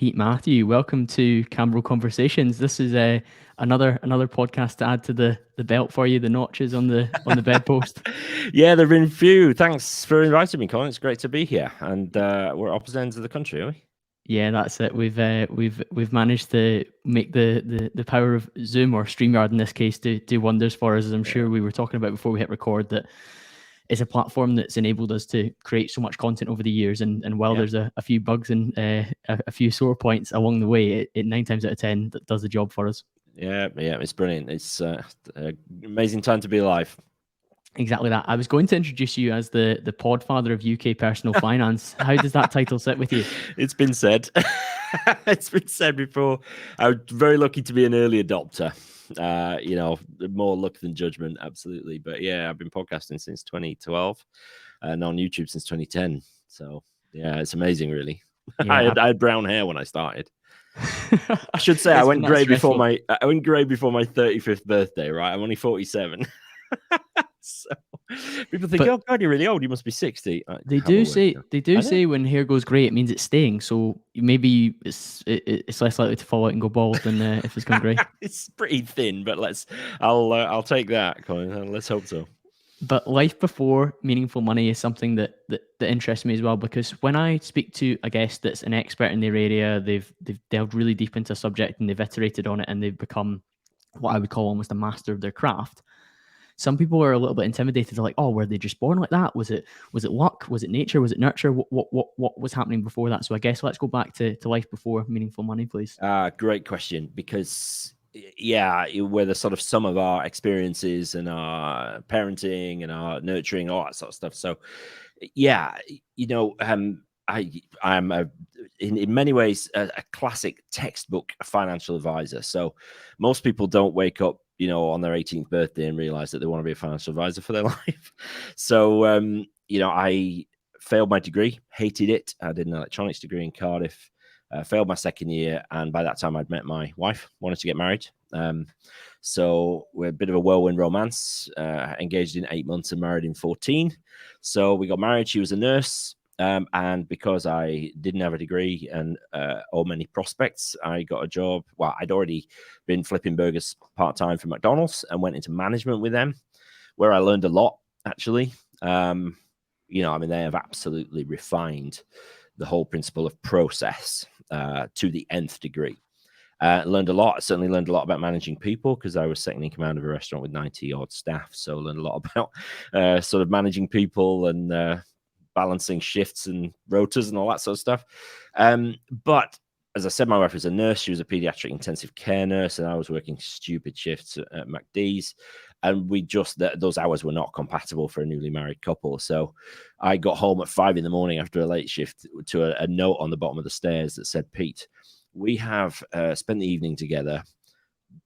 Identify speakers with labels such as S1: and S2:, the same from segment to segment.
S1: Pete Matthew. Welcome to CamBro Conversations. This is another podcast to add to the belt for you, the notches on the bedpost.
S2: Yeah, there've been a few. Thanks for inviting me, Colin. It's great to be here, and we're at opposite ends of the country, are we?
S1: Yeah, that's it. We've managed to make the power of Zoom, or StreamYard in this case, do wonders for us. As I'm sure we were talking about before we hit record, that it's a platform that's enabled us to create so much content over the years. And while there's a few bugs and a few sore points along the way, it 9 times out of 10 that does the job for us.
S2: Yeah, it's brilliant. It's an amazing time to be alive.
S1: Exactly that. I was going to introduce you as the Podfather of UK personal finance. How does that title sit with you?
S2: It's been said. It's been said before. I was very lucky to be an early adopter. More luck than judgment, absolutely. But yeah, I've been podcasting since 2012 and on YouTube since 2010. So yeah, it's amazing, really. Yeah, I had brown hair when I started. I should say I went grey before my 35th birthday. Right, I'm only 47. So people think, oh God, you're really old. You must be 60.
S1: They do say when hair goes grey, it means it's staying. So maybe it's less likely to fall out and go bald than if it's gone grey.
S2: It's pretty thin, but I'll take that, Colin. Let's hope so.
S1: But life before meaningful money is something that interests me as well, because when I speak to a guest that's an expert in their area, they've delved really deep into a subject and they've iterated on it and they've become what I would call almost a master of their craft. Some people are a little bit intimidated. They're like, "Oh, were they just born like that? Was it luck? Was it nature? Was it nurture? What was happening before that?" So I guess let's go back to life before meaningful money, please.
S2: Great question, because where the sort of sum of our experiences and our parenting and our nurturing, all that sort of stuff. So yeah, I am in many ways a classic textbook financial advisor. So most people don't wake up on their 18th birthday and realize that they want to be a financial advisor for their life. So I failed my degree, hated it. I did an electronics degree in Cardiff. Failed my second year, and by that time I'd met my wife, wanted to get married. So we're a bit of a whirlwind romance, engaged in 8 months and married in 14. So we got married. She was a nurse. And because I didn't have a degree and or many prospects, I got a job. Well, I'd already been flipping burgers part-time for McDonald's and went into management with them, where I learned a lot, actually. They have absolutely refined the whole principle of process to the nth degree. Learned a lot. I certainly learned a lot about managing people, because I was second in command of a restaurant with 90 odd staff. So I learned a lot about sort of managing people and balancing shifts and rotas and all that sort of stuff. But as I said, my wife was a nurse. She was a pediatric intensive care nurse, and I was working stupid shifts at McD's. And those hours were not compatible for a newly married couple. So I got home at 5 a.m. after a late shift to a note on the bottom of the stairs that said, "Pete, we have spent the evening together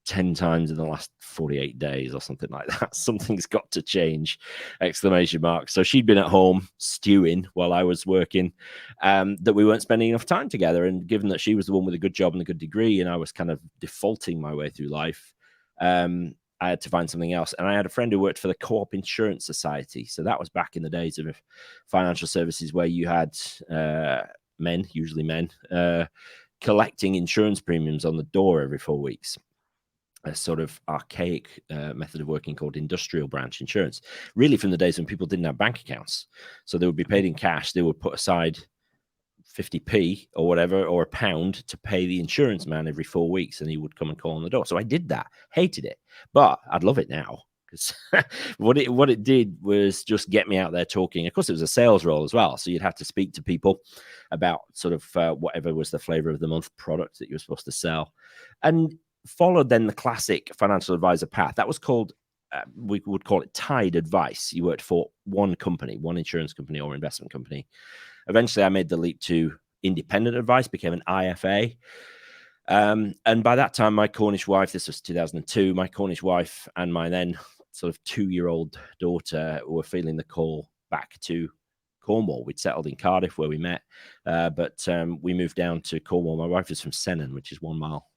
S2: 10 times in the last 48 days or something like that. Something's got to change!" ! So she'd been at home stewing while I was working, that we weren't spending enough time together. And given that she was the one with a good job and a good degree, and I was kind of defaulting my way through life, I had to find something else. And I had a friend who worked for the Co-op Insurance Society. So that was back in the days of financial services, where you had usually men, collecting insurance premiums on the door every 4 weeks. A sort of archaic method of working called industrial branch insurance, really from the days when people didn't have bank accounts. So they would be paid in cash. They would put aside 50p or whatever, or a pound, to pay the insurance man every 4 weeks, and he would come and call on the door. So I did that, hated it, but I'd love it now, because what it did was just get me out there talking. Of course, it was a sales role as well, so you'd have to speak to people about sort of whatever was the flavor of the month product that you were supposed to sell, and followed then the classic financial advisor path. That was called, we would call it tied advice. You worked for one company, one insurance company or investment company. Eventually, I made the leap to independent advice, became an IFA. And by that time, my Cornish wife, this was 2002, my Cornish wife and my then sort of 2-year-old daughter were feeling the call back to Cornwall. We'd settled in Cardiff, where we met, but we moved down to Cornwall. My wife is from Sennan, which is 1 mile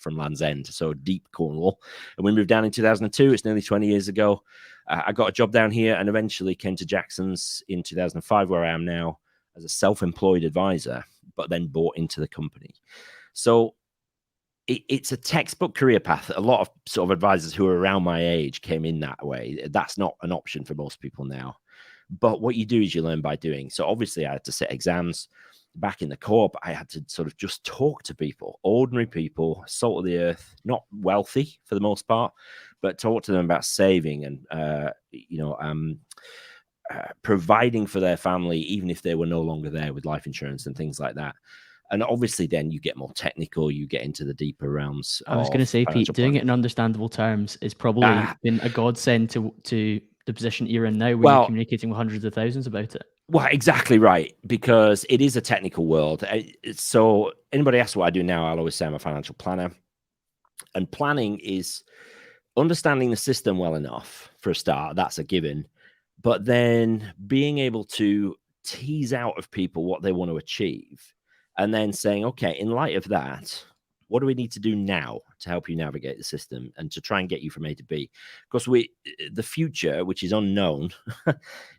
S2: from Land's End, so deep Cornwall. And we moved down in 2002. It's nearly 20 years ago. I got a job down here and eventually came to Jackson's in 2005, where I am now as a self-employed advisor, but then bought into the company. So it's a textbook career path. A lot of sort of advisors who are around my age came in that way. That's not an option for most people now. But what you do is you learn by doing. So obviously I had to sit exams. Back in the co-op, I had to sort of just talk to people, ordinary people, salt of the earth, not wealthy for the most part, but talk to them about saving and, providing for their family, even if they were no longer there, with life insurance and things like that. And obviously then you get more technical, you get into the deeper realms.
S1: I was going to say, Pete, doing it in understandable terms is probably been a godsend to the position you're in now, where you're communicating with hundreds of thousands about it.
S2: Well, exactly right, because it is a technical world. So anybody asks what I do now, I'll always say I'm a financial planner. And planning is understanding the system well enough for a start. That's a given. But then being able to tease out of people what they want to achieve, and then saying, okay, in light of that, what do we need to do now to help you navigate the system and to try and get you from A to B? Because the future, which is unknown,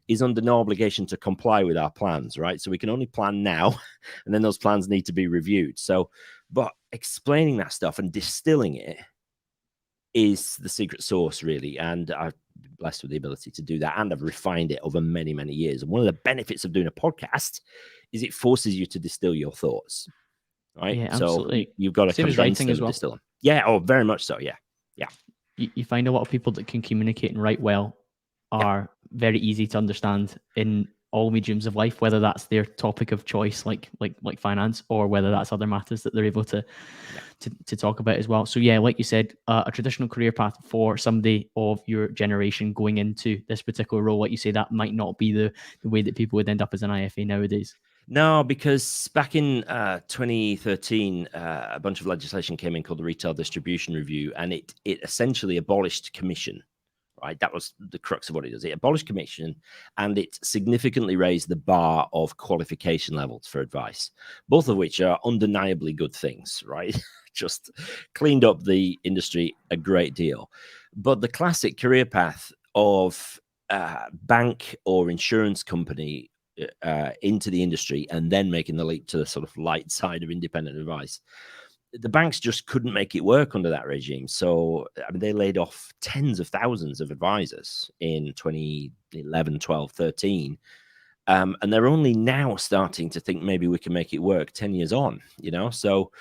S2: is under no obligation to comply with our plans, right? So we can only plan now, and then those plans need to be reviewed. So, but explaining that stuff and distilling it is the secret sauce, really. And I've been blessed with the ability to do that, and I've refined it over many, many years. And one of the benefits of doing a podcast is it forces you to distill your thoughts, right?
S1: Yeah, absolutely.
S2: So you've got to
S1: condense writing as well.
S2: Distill them. Yeah, oh, very much so. Yeah.
S1: You find a lot of people that can communicate and write well are very easy to understand in all mediums of life, whether that's their topic of choice, like finance, or whether that's other matters that they're able to talk about as well. So yeah, like you said, a traditional career path for somebody of your generation going into this particular role, like you say, that might not be the way that people would end up as an IFA nowadays.
S2: No, because back in 2013, a bunch of legislation came in called the Retail Distribution Review, and it essentially abolished commission. Right, that was the crux of what it does. It abolished commission, and it significantly raised the bar of qualification levels for advice, both of which are undeniably good things, right? Just cleaned up the industry a great deal. But the classic career path of bank or insurance company into the industry and then making the leap to the sort of light side of independent advice, the banks just couldn't make it work under that regime. So, I mean, they laid off tens of thousands of advisors in 2011, 12, 13. And they're only now starting to think maybe we can make it work 10 years on, So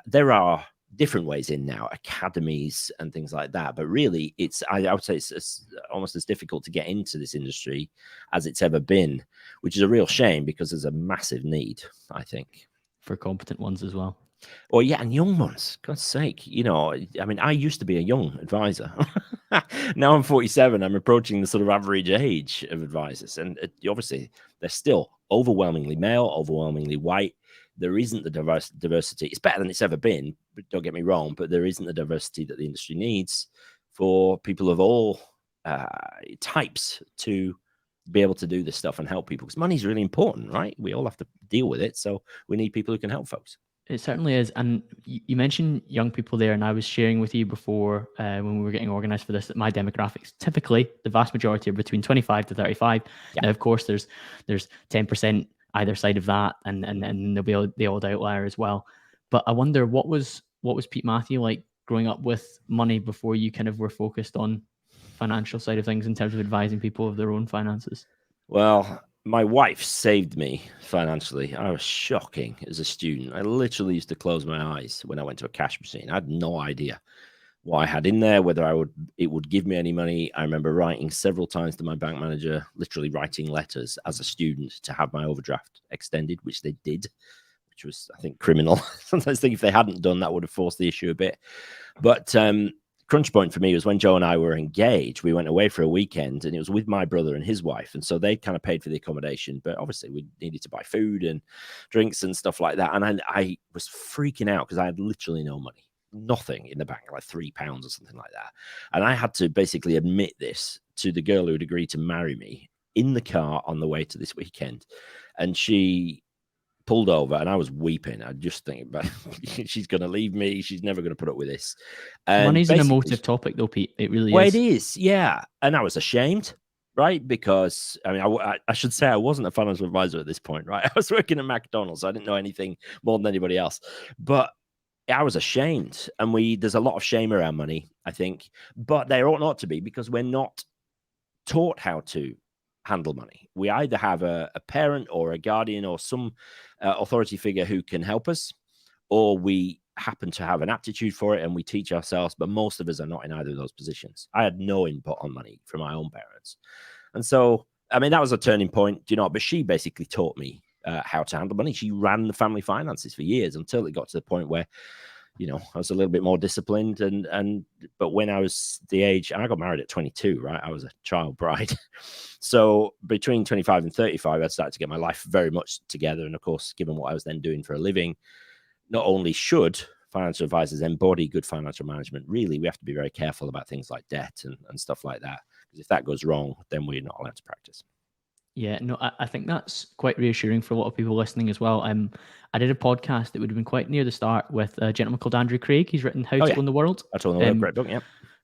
S2: there are different ways in now, academies and things like that. But really, I would say it's almost as difficult to get into this industry as it's ever been, which is a real shame because there's a massive need, I think.
S1: For competent ones as well.
S2: Well, yeah, and young ones, God's sake. I mean, I used to be a young advisor. Now I'm 47. I'm approaching the sort of average age of advisors. And obviously, they're still overwhelmingly male, overwhelmingly white. There isn't the diversity. It's better than it's ever been, but don't get me wrong, but there isn't the diversity that the industry needs for people of all types to be able to do this stuff and help people. Because money is really important, right? We all have to deal with it. So we need people who can help folks.
S1: It certainly is. And you mentioned young people there, and I was sharing with you before when we were getting organized for this, that my demographics, typically the vast majority are between 25 to 35. Yeah. Now, of course, there's 10% either side of that, and there'll be the odd outlier as well. But I wonder, what was Pete Matthew like growing up with money before you kind of were focused on financial side of things in terms of advising people of their own finances?
S2: Well, my wife saved me financially. I was shocking as a student. I literally used to close my eyes when I went to a cash machine. I had no idea what I had in there, whether it would give me any money. I remember writing several times to my bank manager, literally writing letters as a student to have my overdraft extended, which they did, which was, I think, criminal. Sometimes I think if they hadn't done that, would have forced the issue a bit. But crunch point for me was when Joe and I were engaged. We went away for a weekend, and it was with my brother and his wife, and so they kind of paid for the accommodation, but obviously we needed to buy food and drinks and stuff like that. And I was freaking out because I had literally no money, nothing in the bank, like £3 or something like that. And I had to basically admit this to the girl who had agreed to marry me in the car on the way to this weekend, and she pulled over, and I was weeping. I just think, but she's going to leave me. She's never going to put up with this. And
S1: money's an emotive topic, though, Pete. It really
S2: is. Well,
S1: is.
S2: it is, yeah. And I was ashamed. right? Because I mean, I should say I wasn't a financial advisor at this point, right? I was working at McDonald's. So I didn't know anything more than anybody else, but I was ashamed. And there's a lot of shame around money, I think, but there ought not to be, because we're not taught how to handle money. We either have a parent or a guardian or some authority figure who can help us, or we happen to have an aptitude for it and we teach ourselves, but most of us are not in either of those positions. I had no input on money from my own parents. And so, I mean, that was a turning point, but she basically taught me how to handle money. She ran the family finances for years until it got to the point where, I was a little bit more disciplined. But when I was the age, and I got married at 22, right? I was a child bride. So between 25 and 35, I started to get my life very much together. And of course, given what I was then doing for a living, not only should financial advisors embody good financial management, really, we have to be very careful about things like debt and stuff like that. Because if that goes wrong, then we're not allowed to practice.
S1: Yeah, no, I think that's quite reassuring for a lot of people listening as well. I did a podcast that would have been quite near the start with a gentleman called Andrew Craig. He's written How to Own the World.
S2: How to Own the World, great book, yeah.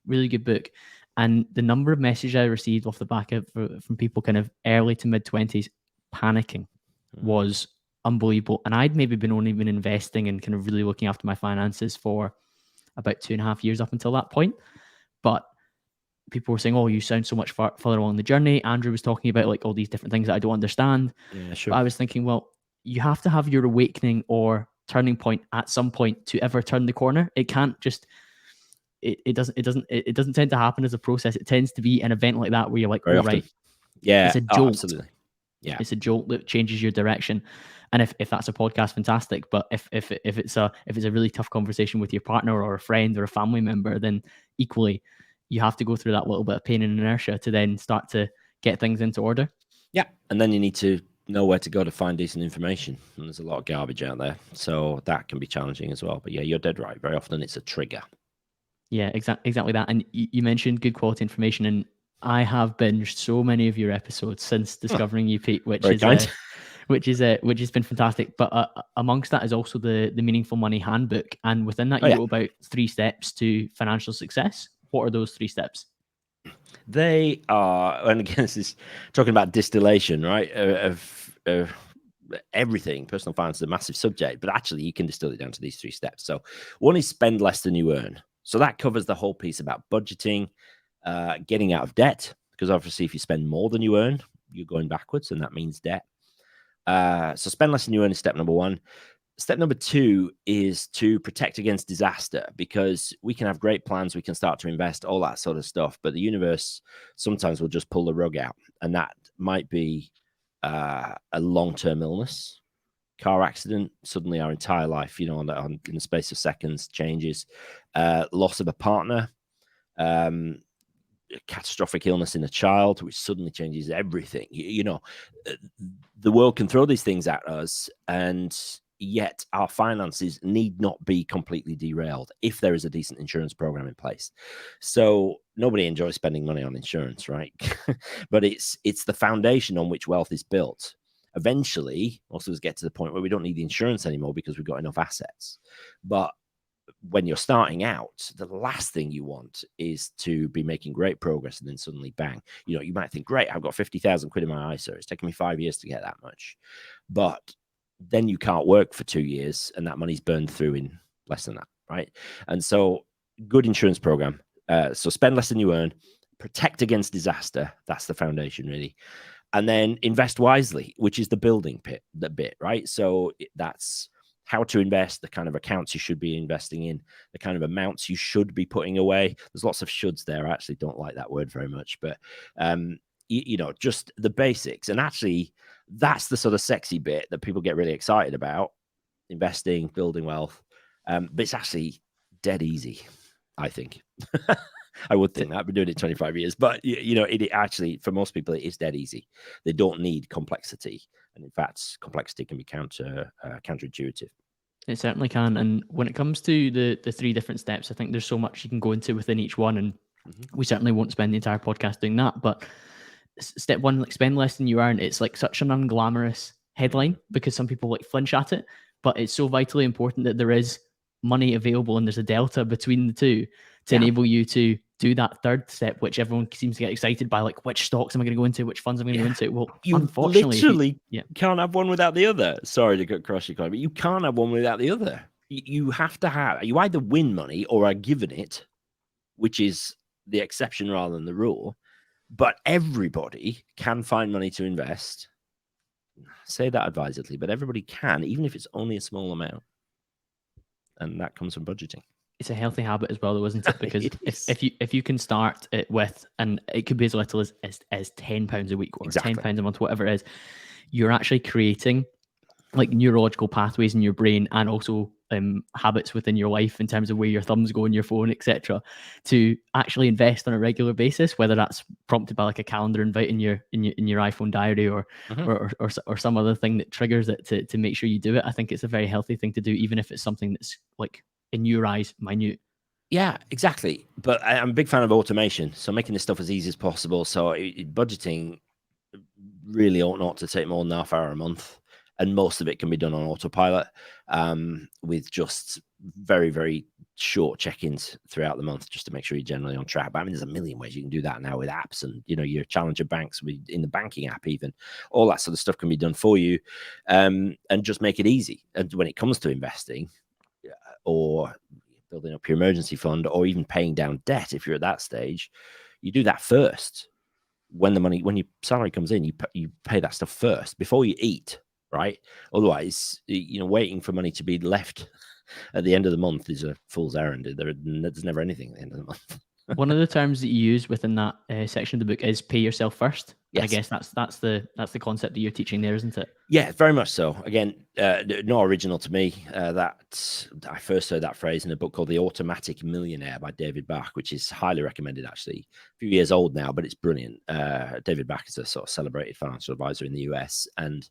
S1: Really good book. And the number of messages I received off the back of from people kind of early to mid-20s panicking was unbelievable. And I'd maybe only been investing and kind of really looking after my finances for about 2.5 years up until that point. But people were saying, "Oh, you sound so much further along the journey." Andrew was talking about like all these different things that I don't understand.
S2: Yeah, sure.
S1: But I was thinking, well, you have to have your awakening or turning point at some point to ever turn the corner. It can't just. It doesn't tend to happen as a process. It tends to be an event like that where you're like,
S2: Very
S1: oh,
S2: often.
S1: right,
S2: Yeah,
S1: it's a jolt.
S2: Absolutely. Yeah,
S1: it's a jolt that changes your direction. And if that's a podcast, fantastic. But if it's a really tough conversation with your partner or a friend or a family member, then equally you have to go through that little bit of pain and inertia to then start to get things into order.
S2: Yeah, and then you need to know where to go to find decent information. And there's a lot of garbage out there, so that can be challenging as well. But yeah, you're dead right. Very often it's a trigger.
S1: Yeah, exactly that. And you mentioned good quality information, and I have binged so many of your episodes since discovering you, Pete, which has been fantastic. But amongst that is also the Meaningful Money Handbook, and within that you wrote about 3 steps to financial success. What are those 3 steps?
S2: They are, and again, this is talking about distillation, right? Of everything. Personal finance is a massive subject, but actually you can distill it down to these 3 steps. So one is spend less than you earn. So that covers the whole piece about budgeting, getting out of debt, because obviously if you spend more than you earn, you're going backwards, and that means debt. So spend less than you earn is step number 1. Step number 2 is to protect against disaster, because we can have great plans, we can start to invest, all that sort of stuff, but the universe sometimes will just pull the rug out, and that might be a long-term illness, car accident, suddenly our entire life, in the space of seconds changes, loss of a partner, catastrophic illness in a child, which suddenly changes everything. The world can throw these things at us, and yet our finances need not be completely derailed if there is a decent insurance program in place. So nobody enjoys spending money on insurance, right? But it's the foundation on which wealth is built. Eventually, most of us get to the point where we don't need the insurance anymore because we've got enough assets. But when you're starting out, the last thing you want is to be making great progress and then suddenly bang. You might think, great, I've got 50,000 quid in my ISA. It's taken me 5 years to get that much. But then you can't work for 2 years and that money's burned through in less than that, right? And so good insurance program. So spend less than you earn, protect against disaster. That's the foundation, really. And then invest wisely, which is the building bit, right? So that's how to invest, the kind of accounts you should be investing in, the kind of amounts you should be putting away. There's lots of shoulds there. I actually don't like that word very much, but just the basics. And actually, that's the sort of sexy bit that people get really excited about: investing, building wealth. But it's actually dead easy, I think. I would think that. I've been doing it 25 years, but it actually, for most people, it is dead easy. They don't need complexity, and in fact, complexity can be counterintuitive.
S1: It certainly can. And when it comes to the 3 different steps, I think there's so much you can go into within each one, and we certainly won't spend the entire podcast doing that. But step 1, like spend less than you earn, it's like such an unglamorous headline because some people like flinch at it, but it's so vitally important that there is money available and there's a delta between the two to enable you to do that third step, which everyone seems to get excited by, like which stocks am I going to go into, which funds am I going to go into. Well,
S2: You
S1: unfortunately,
S2: literally can't have one without the other. Sorry to cut across your comment, but you can't have one without the other. You have to have, you either win money or are given it, which is the exception rather than the rule. But everybody can find money to invest. Say that advisedly, but everybody can, even if it's only a small amount. And that comes from budgeting.
S1: It's a healthy habit as well, though, isn't it? Because
S2: It is.
S1: if you can start it with, and it could be as little as £10 a week or £10 a month, whatever it is, you're actually creating like neurological pathways in your brain and also habits within your life in terms of where your thumbs go on your phone, etc., to actually invest on a regular basis, whether that's prompted by like a calendar invite in your iPhone diary or some other thing that triggers it to make sure you do it. I think it's a very healthy thing to do, even if it's something that's like in your eyes minute.
S2: Yeah, exactly. But I'm a big fan of automation, so making this stuff as easy as possible. So budgeting really ought not to take more than half hour a month, and most of it can be done on autopilot, with just very, very short check-ins throughout the month, just to make sure you're generally on track. But I mean, there's a million ways you can do that now with apps, and your challenger banks in the banking app, even all that sort of stuff can be done for you, and just make it easy. And when it comes to investing, or building up your emergency fund, or even paying down debt, if you're at that stage, you do that first. When your salary comes in, you pay that stuff first before you eat, right? Otherwise, waiting for money to be left at the end of the month is a fool's errand. There's never anything at the end of the month.
S1: One of the terms that you use within that section of the book is pay yourself first.
S2: Yes.
S1: I guess that's the concept that you're teaching there, isn't it?
S2: Yeah, very much so. Again, not original to me. That I first heard that phrase in a book called The Automatic Millionaire by David Bach, which is highly recommended, actually. A few years old now, but it's brilliant. David Bach is a sort of celebrated financial advisor in the US, and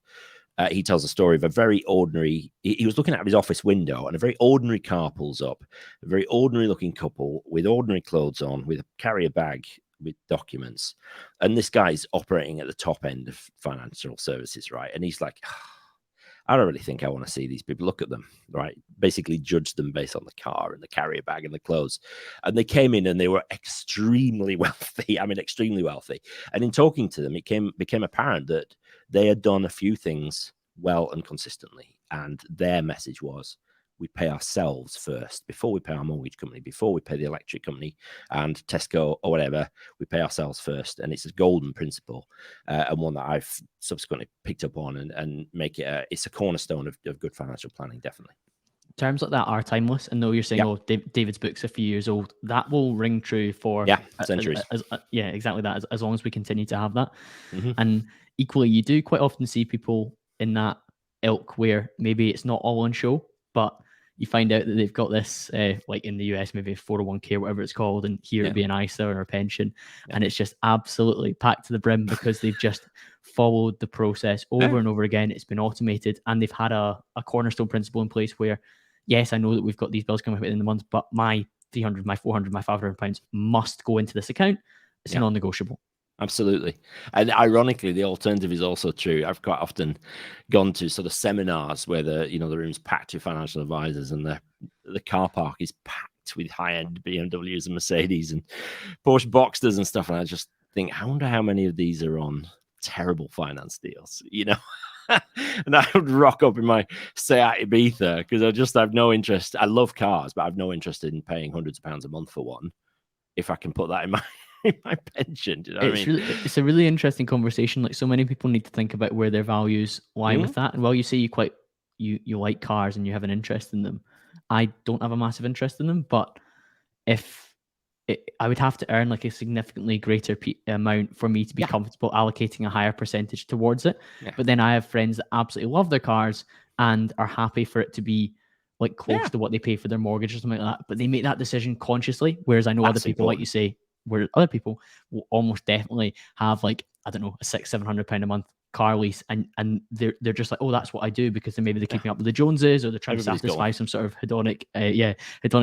S2: he tells a story of a very ordinary. He was looking out of his office window, and a very ordinary car pulls up. A very ordinary looking couple with ordinary clothes on, with a carrier bag with documents, and this guy's operating at the top end of financial services, right? And he's like, I don't really think I want to see these people. Look at them, right? Basically judge them based on the car and the carrier bag and the clothes. And they came in and they were extremely wealthy. I mean, extremely wealthy. And in talking to them, it became apparent that they had done a few things well and consistently. And their message was, we pay ourselves first before we pay our mortgage company, before we pay the electric company and Tesco or whatever. We pay ourselves first, and it's a golden principle, and one that I've subsequently picked up on and make it. It's a cornerstone of good financial planning, definitely.
S1: Terms like that are timeless, and though you're saying, oh, David's book's a few years old, that will ring true for
S2: centuries.
S1: Exactly that. As long as we continue to have that, and equally, you do quite often see people in that ilk where maybe it's not all on show, but you find out that they've got this, like in the US, maybe a 401k, whatever it's called, and here it'd be an ISA or a pension, and it's just absolutely packed to the brim because they've just followed the process over and over again. It's been automated, and they've had a cornerstone principle in place where, yes, I know that we've got these bills coming up at the end of the month, but my 300, my 400, my 500 pounds must go into this account. It's non-negotiable.
S2: Absolutely. And ironically, the alternative is also true. I've quite often gone to sort of seminars where the room's packed with financial advisors, and the car park is packed with high-end BMWs and Mercedes and Porsche Boxsters and stuff. And I just think, I wonder how many of these are on terrible finance deals, And I would rock up in my Seat Ibiza because I have no interest. I love cars, but I have no interest in paying hundreds of pounds a month for one. If I can put that in my pension, do you know what I mean?
S1: It's a really interesting conversation. Like, so many people need to think about where their values lie with that. And while you say you like cars and you have an interest in them, I don't have a massive interest in them. But I would have to earn like a significantly greater amount for me to be comfortable allocating a higher percentage towards it. But then I have friends that absolutely love their cars and are happy for it to be like close to what they pay for their mortgage or something like that. But they make that decision consciously. Whereas I know other people, like you say, where other people will almost definitely have like, I don't know, a £600-700 a month car lease, and they're just like, oh, that's what I do, because then maybe they're keeping up with the Joneses, or they're trying to satisfy some sort of hedonic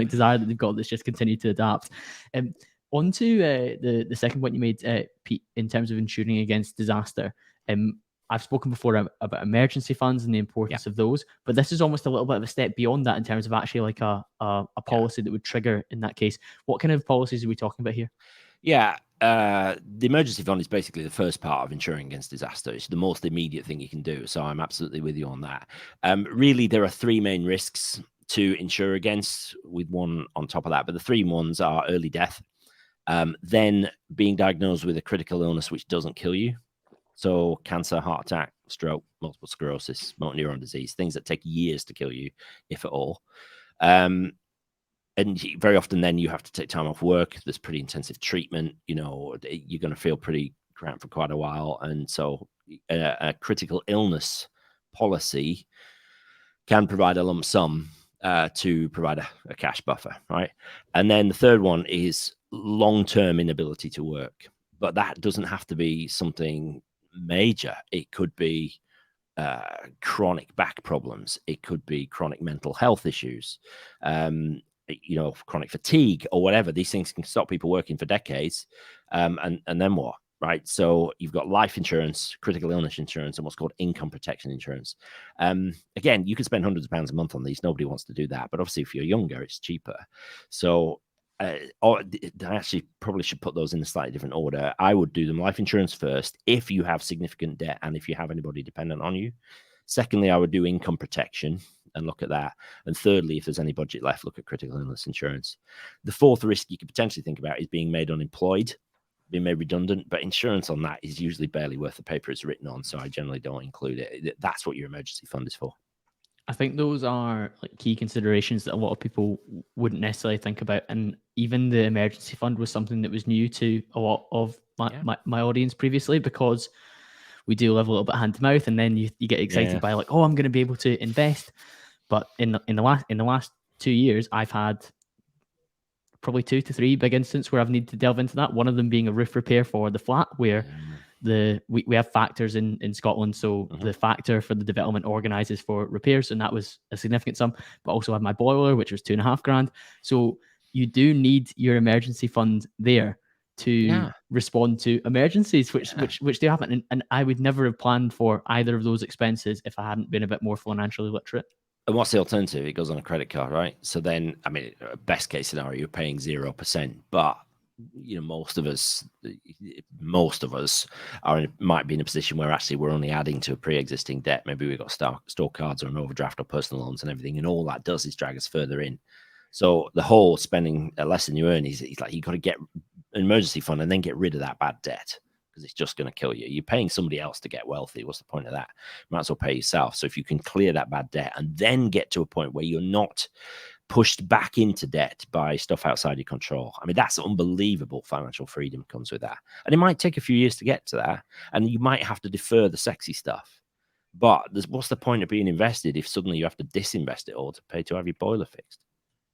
S1: desire that they've got that's just continued to adapt. On to the second point you made, Pete, in terms of insuring against disaster. I've spoken before about emergency funds and the importance of those, but this is almost a little bit of a step beyond that in terms of actually like a policy that would trigger in that case. What kind of policies are we talking about here?
S2: Yeah, the emergency fund is basically the first part of insuring against disaster. It's the most immediate thing you can do. So I'm absolutely with you on that. Really, there are three main risks to insure against, with one on top of that. But the three ones are early death, then being diagnosed with a critical illness which doesn't kill you. So cancer, heart attack, stroke, multiple sclerosis, motor neuron disease, things that take years to kill you, if at all. And very often then you have to take time off work. There's pretty intensive treatment. You're going to feel pretty cramped for quite a while. And so a critical illness policy can provide a lump sum to provide a cash buffer, right? And then the third one is long-term inability to work. But that doesn't have to be something major. It could be chronic back problems. It could be chronic mental health issues, chronic fatigue or whatever. These things can stop people working for decades. And then what? Right. So you've got life insurance, critical illness insurance, and what's called income protection insurance. Again, you can spend hundreds of pounds a month on these. Nobody wants to do that. But obviously, if you're younger, it's cheaper. So I actually probably should put those in a slightly different order. I would do them life insurance first if you have significant debt and if you have anybody dependent on you. Secondly, I would do income protection and look at that. And thirdly, if there's any budget left, look at critical illness insurance. The fourth risk you could potentially think about is being made unemployed, being made redundant, but insurance on that is usually barely worth the paper it's written on. So I generally don't include it. That's what your emergency fund is for.
S1: I think those are like key considerations that a lot of people wouldn't necessarily think about. And even the emergency fund was something that was new to a lot of my audience previously, because we do live a little bit hand to mouth, and then you get excited by like, oh, I'm going to be able to invest. But in the last 2 years, I've had probably 2 to 3 big instances where I've needed to delve into that. One of them being a roof repair for the flat, where we have factors in Scotland, so the factor for the development organises for repairs, and that was a significant sum. But also had my boiler, which was $2,500. So you do need your emergency fund there to respond to emergencies, which do happen. And I would never have planned for either of those expenses if I hadn't been a bit more financially literate.
S2: And what's the alternative? It goes on a credit card, right? So then, I mean, best case scenario, you're paying 0%, but most of us might be in a position where actually we're only adding to a pre-existing debt. Maybe we've got store cards or an overdraft or personal loans and everything, and all that does is drag us further in. So the whole spending less than you earn is like you got to get an emergency fund and then get rid of that bad debt, because it's just going to kill you. You're paying somebody else to get wealthy. What's the point of that? You might as well pay yourself. So if you can clear that bad debt and then get to a point where you're not pushed back into debt by stuff outside your control, I mean, that's unbelievable financial freedom comes with that. And it might take a few years to get to that, and you might have to defer the sexy stuff. But what's the point of being invested if suddenly you have to disinvest it all to pay to have your boiler fixed?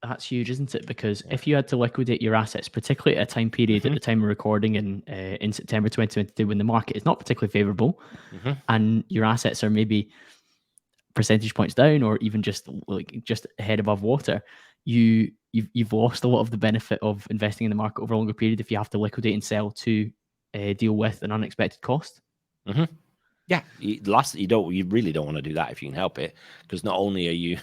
S1: That's huge, isn't it? Because if you had to liquidate your assets, particularly at a time period at the time of recording in September 2022, when the market is not particularly favorable, and your assets are maybe percentage points down or even just head above water, you've lost a lot of the benefit of investing in the market over a longer period if you have to liquidate and sell to deal with an unexpected cost.
S2: Yeah, you really don't want to do that if you can help it, because not only are you,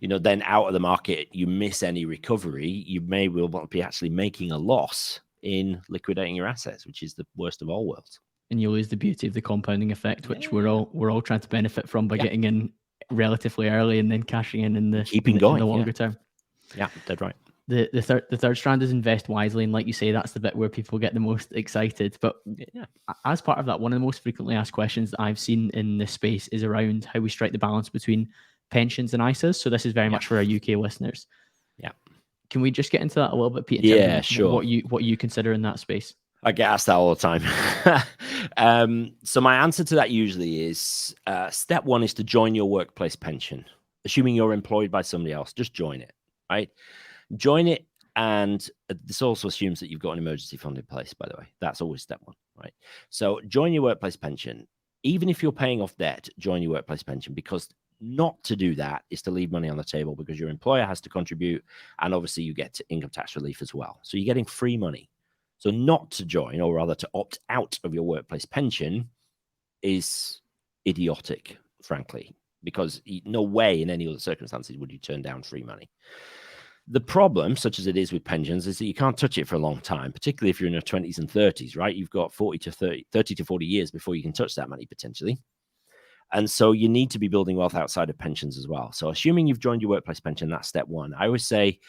S2: then out of the market, you miss any recovery, you may well be actually making a loss in liquidating your assets, which is the worst of all worlds.
S1: And you lose the beauty of the compounding effect, which we're all trying to benefit from by getting in relatively early and then cashing in the longer term.
S2: Yeah, dead right.
S1: The third strand is invest wisely, and like you say, that's the bit where people get the most excited. But as part of that, one of the most frequently asked questions that I've seen in this space is around how we strike the balance between pensions and ISAs. So this is very much for our UK listeners.
S2: Yeah,
S1: can we just get into that a little bit, Pete?
S2: Sure.
S1: What you consider in that space?
S2: I get asked that all the time. So my answer to that usually is step one is to join your workplace pension. Assuming you're employed by somebody else, just join it, right? Join it. And this also assumes that you've got an emergency fund in place, by the way. That's always step one, right? So join your workplace pension. Even if you're paying off debt, join your workplace pension, because not to do that is to leave money on the table, because your employer has to contribute. And obviously you get income tax relief as well. So you're getting free money. So not to join, or rather to opt out of your workplace pension, is idiotic, frankly, because no way in any other circumstances would you turn down free money. The problem, such as it is with pensions, is that you can't touch it for a long time, particularly if you're in your 20s and 30s, right? You've got 30 to 40 years before you can touch that money potentially. And so you need to be building wealth outside of pensions as well. So assuming you've joined your workplace pension, that's step one. I always say,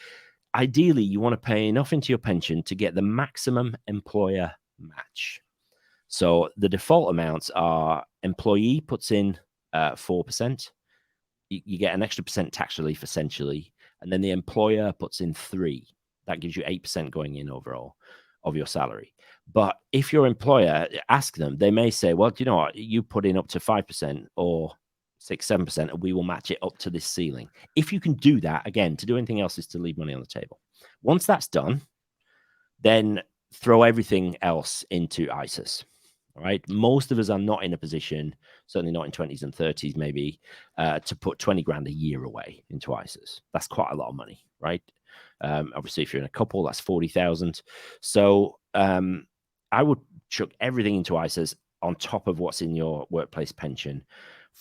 S2: ideally, you want to pay enough into your pension to get the maximum employer match. So the default amounts are employee puts in 4%. You get an extra percent tax relief essentially. And then the employer puts in 3%. That gives you 8% going in overall of your salary. But if your employer, ask them, they may say, well, do you know what? You put in up to 5% or 6-7%, and we will match it up to this ceiling. If you can do that, again, to do anything else is to leave money on the table. Once that's done, then throw everything else into ISAs. All right. Most of us are not in a position, certainly not in 20s and 30s, maybe, to put 20 grand a year away into ISAs. That's quite a lot of money, right? Obviously, if you're in a couple, that's 40,000. So I would chuck everything into ISAs on top of what's in your workplace pension.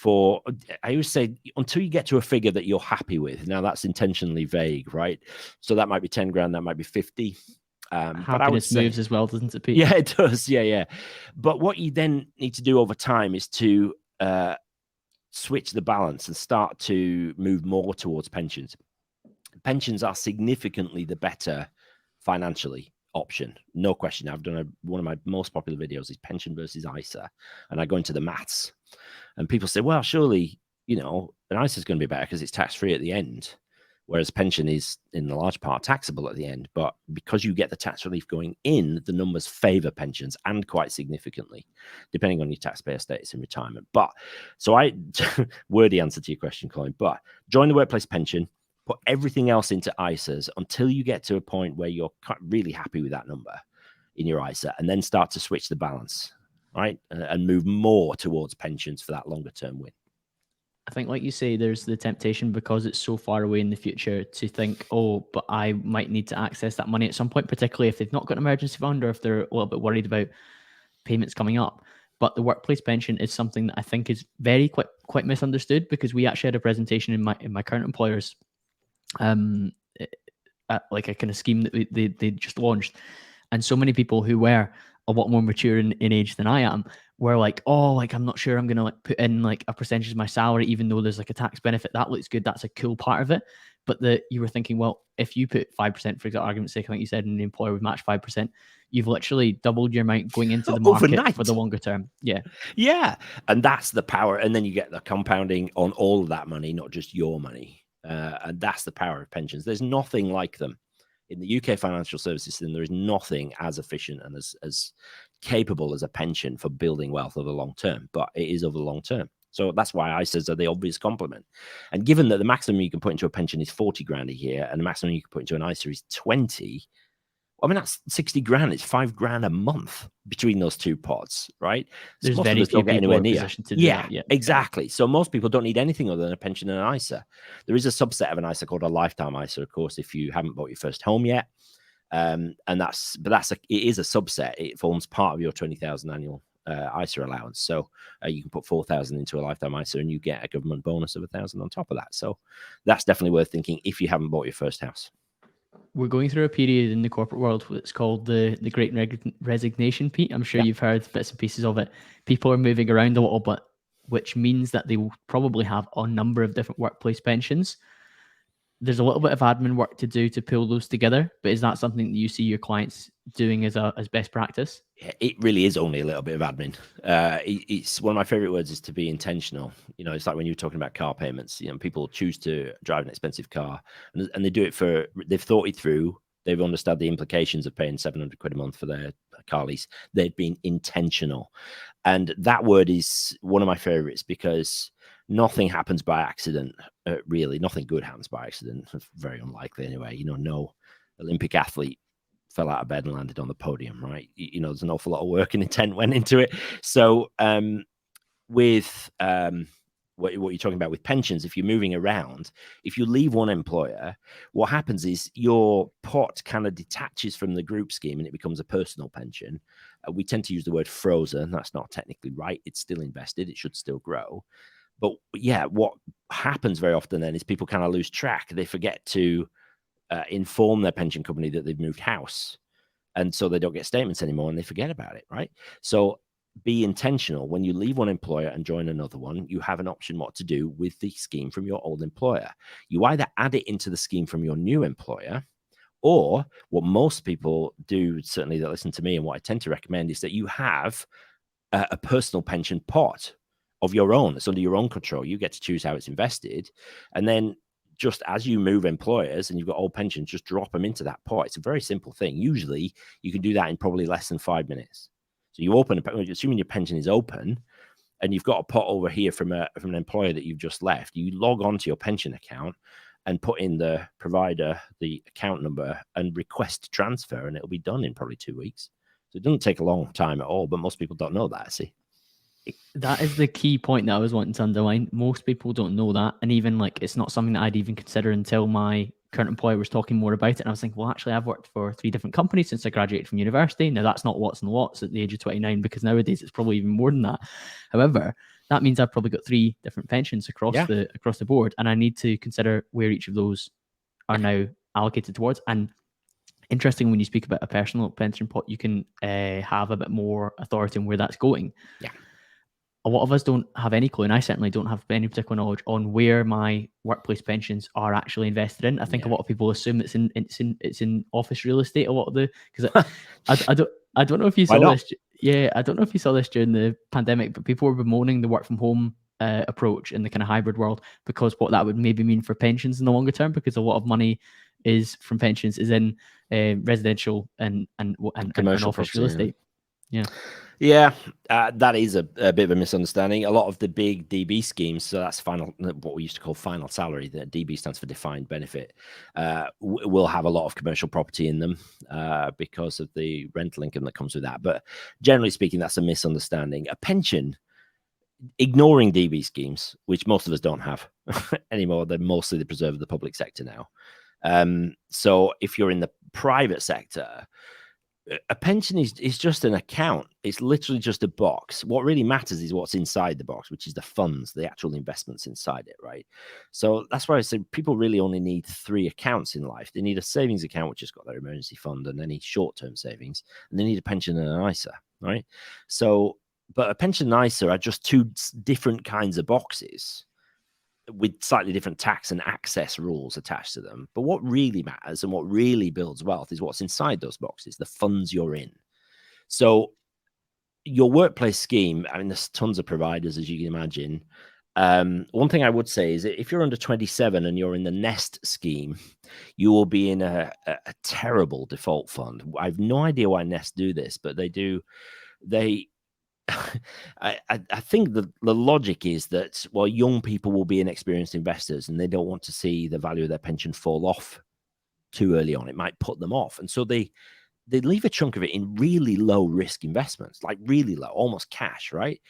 S2: I always say, until you get to a figure that you're happy with. Now, that's intentionally vague, right? So that might be 10 grand, that might be 50.
S1: But I would say, moves as well, doesn't it, Pete?
S2: Yeah, it does. Yeah. But what you then need to do over time is to switch the balance and start to move more towards pensions. Pensions are significantly the better financially option, no question. I've done one of my most popular videos is pension versus ISA, and I go into the maths. And people say, well, surely, an ISA is going to be better because it's tax-free at the end. Whereas pension is in large part taxable at the end. But because you get the tax relief going in, the numbers favor pensions and quite significantly, depending on your taxpayer status in retirement. But so wordy answer to your question, Colin, but join the workplace pension, put everything else into ISAs until you get to a point where you're really happy with that number in your ISA, and then start to switch the balance, right? And move more towards pensions for that longer term win.
S1: I think, like you say, there's the temptation because it's so far away in the future to think, oh, but I might need to access that money at some point, particularly if they've not got an emergency fund or if they're a little bit worried about payments coming up. But the workplace pension is something that I think is quite misunderstood, because we actually had a presentation in my current employers, like a kind of scheme that they just launched, and so many people who were a lot more mature in age than I am were like, oh, like, I'm not sure I'm going to put in like a percentage of my salary, even though there's like a tax benefit. That looks good. That's a cool part of it. But you were thinking, well, if you put 5%, for example, argument's sake, I think you said, and the employer would match 5%, you've literally doubled your amount going into the market overnight for the longer term. Yeah.
S2: Yeah. And that's the power. And then you get the compounding on all of that money, not just your money. And that's the power of pensions. There's nothing like them. In the UK financial services system, there is nothing as efficient and as capable as a pension for building wealth over the long term, but it is over the long term. So that's why ISAs are the obvious complement. And given that the maximum you can put into a pension is 40 grand a year and the maximum you can put into an ISA is 20, I mean, that's 60 grand. It's 5 grand a month between those two pots, right?
S1: There's so very few people in a position to do that.
S2: Yeah, exactly. So most people don't need anything other than a pension and an ISA. There is a subset of an ISA called a lifetime ISA, of course, if you haven't bought your first home yet. And it is a subset. It forms part of your 20,000 annual ISA allowance. So you can put 4,000 into a lifetime ISA and you get a government bonus of 1,000 on top of that. So that's definitely worth thinking if you haven't bought your first house.
S1: We're going through a period in the corporate world that's called the Great Resignation, Pete. I'm sure you've heard bits and pieces of it. People are moving around a little bit, which means that they will probably have a number of different workplace pensions. There's a little bit of admin work to do to pull those together, but is that something that you see your clients doing as best practice?
S2: Yeah, it really is only a little bit of admin. It's one of my favorite words is to be intentional. It's like when you're talking about car payments. People choose to drive an expensive car, and they do it they've thought it through. They've understood the implications of paying 700 quid a month for their car lease. They've been intentional, and that word is one of my favorites because nothing happens by accident. Really, nothing good happens by accident. Very unlikely, anyway. No Olympic athlete fell out of bed and landed on the podium, right? There's an awful lot of work and intent went into it. So with what you're talking about with pensions, if you're moving around, if you leave one employer, what happens is your pot kind of detaches from the group scheme and it becomes a personal pension. We tend to use the word frozen. That's not technically right. It's still invested. It should still grow. But yeah, what happens very often then is people kind of lose track. They forget to inform their pension company that they've moved house. And so they don't get statements anymore and they forget about it, right? So be intentional. When you leave one employer and join another one, you have an option what to do with the scheme from your old employer. You either add it into the scheme from your new employer, or what most people do, certainly that listen to me, and what I tend to recommend is that you have a personal pension pot of your own. It's under your own control. You get to choose how it's invested. And then just as you move employers and you've got old pensions, just drop them into that pot. It's a very simple thing. Usually you can do that in probably less than 5 minutes. So you open, assuming your pension is open, and you've got a pot over here from an employer that you've just left, you log on to your pension account and put in the provider, the account number, and request transfer, and it'll be done in probably 2 weeks. So it doesn't take a long time at all, but most people don't know that, see?
S1: That is the key point that I was wanting to underline. Most people don't know that. And even like, it's not something that I'd even consider until my current employer was talking more about it. And I was thinking, well, actually, I've worked for 3 different companies since I graduated from university. Now, that's not what's and what's at the age of 29, because nowadays it's probably even more than that. However, that means I've probably got 3 different pensions across the board. And I need to consider where each of those are now allocated towards. And interesting, when you speak about a personal pension pot, you can have a bit more authority on where that's going.
S2: Yeah.
S1: A lot of us don't have any clue, and I certainly don't have any particular knowledge on where my workplace pensions are actually invested in. I think a lot of people assume it's in office real estate. A lot of the, because I don't know if you saw this. Yeah, I don't know if you saw this during the pandemic, but people were bemoaning the work from home approach in the kind of hybrid world, because what that would maybe mean for pensions in the longer term, because a lot of money is from pensions is in residential and
S2: commercial
S1: office real estate.
S2: Yeah, that is a bit of a misunderstanding. A lot of the big DB schemes, so that's what we used to call final salary, the DB stands for defined benefit, will have a lot of commercial property in them because of the rental income that comes with that. But generally speaking, that's a misunderstanding. A pension, ignoring DB schemes, which most of us don't have anymore, they're mostly the preserve of the public sector now. So if you're in the private sector, a pension is just an account. It's literally just a box. What really matters is what's inside the box, which is the funds, the actual investments inside it, right? So that's why I say people really only need 3 accounts in life. They need a savings account, which has got their emergency fund and any short-term savings, and they need a pension and an ISA, right? So, but a pension and ISA are just 2 different kinds of boxes with slightly different tax and access rules attached to them. But what really matters and what really builds wealth is what's inside those boxes, the funds you're in. So your workplace scheme, I mean, there's tons of providers, as you can imagine. One thing I would say is that if you're under 27 and you're in the Nest scheme, you will be in a terrible default fund. I have no idea why Nest do this, but they do. I think the logic is that, well, young people will be inexperienced investors and they don't want to see the value of their pension fall off too early on. It might put them off. And so they leave a chunk of it in really low risk investments, like really low, almost cash, right?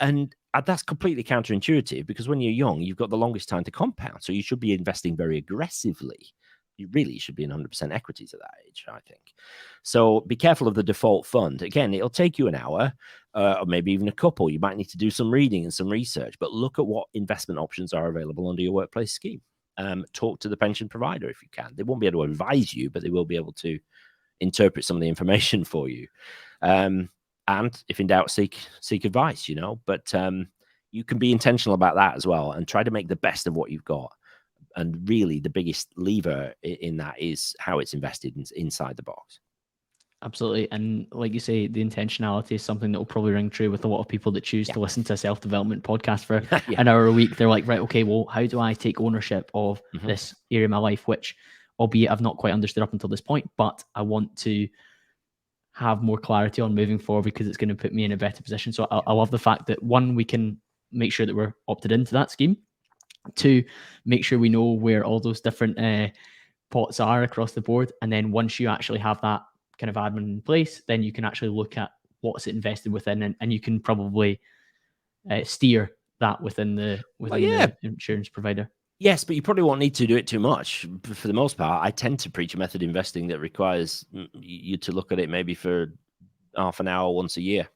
S2: And that's completely counterintuitive, because when you're young, you've got the longest time to compound. So you should be investing very aggressively. You really should be in 100% equities at that age, I think. So be careful of the default fund. Again, it'll take you an hour or maybe even a couple. You might need to do some reading and some research, but look at what investment options are available under your workplace scheme. Talk to the pension provider if you can. They won't be able to advise you, but they will be able to interpret some of the information for you. And if in doubt, seek advice, but you can be intentional about that as well and try to make the best of what you've got. And really, the biggest lever in that is how it's invested inside the box.
S1: Absolutely. And like you say, the intentionality is something that will probably ring true with a lot of people that choose to listen to a self-development podcast for an hour a week. They're like, right, okay, well, how do I take ownership of this area of my life, which, albeit I've not quite understood up until this point, but I want to have more clarity on moving forward because it's going to put me in a better position. So I love the fact that, 1, we can make sure that we're opted into that scheme. 2, make sure we know where all those different pots are across the board. And then once you actually have that kind of admin in place, then you can actually look at what's it invested within, and you can probably steer that within the insurance provider.
S2: Yes, but you probably won't need to do it too much. For the most part, I tend to preach a method investing that requires you to look at it maybe for half an hour once a year.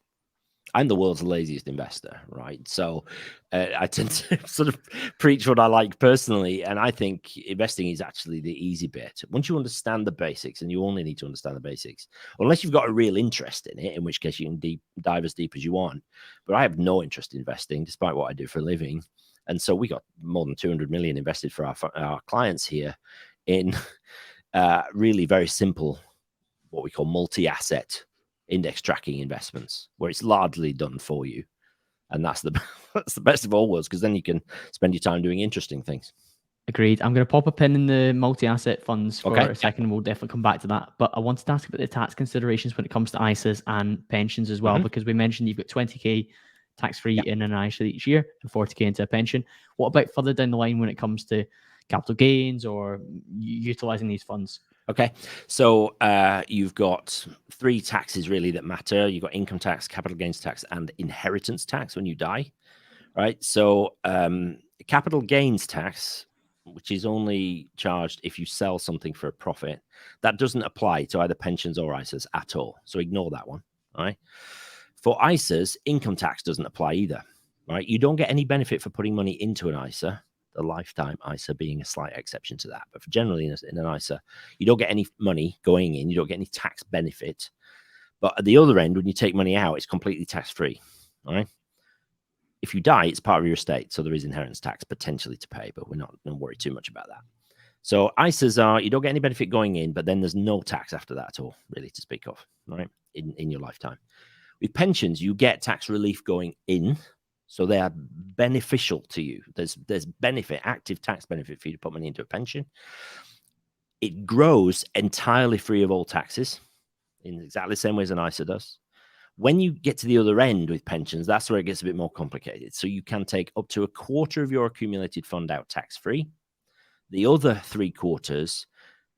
S2: I'm the world's laziest investor, right? So I tend to sort of preach what I like personally. And I think investing is actually the easy bit. Once you understand the basics, and you only need to understand the basics, unless you've got a real interest in it, in which case you can dive as deep as you want. But I have no interest in investing, despite what I do for a living. And so we got more than 200 million invested for our clients here in really very simple, what we call multi-asset index tracking investments, where it's largely done for you. And that's the that's the best of all worlds, because then you can spend your time doing interesting things.
S1: Agreed. I'm going to pop a pin in the multi-asset funds for
S2: Okay.
S1: a second. We'll definitely come back to that. But I wanted to ask about the tax considerations when it comes to ISAs and pensions as well, because we mentioned you've got 20k tax-free in an ISA each year and 40k into a pension. What about further down the line when it comes to capital gains or utilizing these funds?
S2: Okay, so you've got three taxes really that matter. You've got income tax, capital gains tax, and inheritance tax when you die, right? So capital gains tax, which is only charged if you sell something for a profit, that doesn't apply to either pensions or ISAs at all. So ignore that one, right? For ISAs, income tax doesn't apply either, right? You don't get any benefit for putting money into an ISA, the lifetime ISA being a slight exception to that. But for generally in an ISA, you don't get any money going in, you don't get any tax benefit. But at the other end, when you take money out, it's completely tax-free, all right? If you die, it's part of your estate, so there is inheritance tax potentially to pay, but we're not going to worry too much about that. So ISAs are, you don't get any benefit going in, but then there's no tax after that at all, really, to speak of, right, in your lifetime. With pensions, you get tax relief going in, so they are beneficial to you. There's benefit, active tax benefit for you to put money into a pension. It grows entirely free of all taxes in exactly the same way as an ISA does. When you get to the other end with pensions, that's where it gets a bit more complicated. So you can take up to a quarter of your accumulated fund out tax-free. The other 3/4,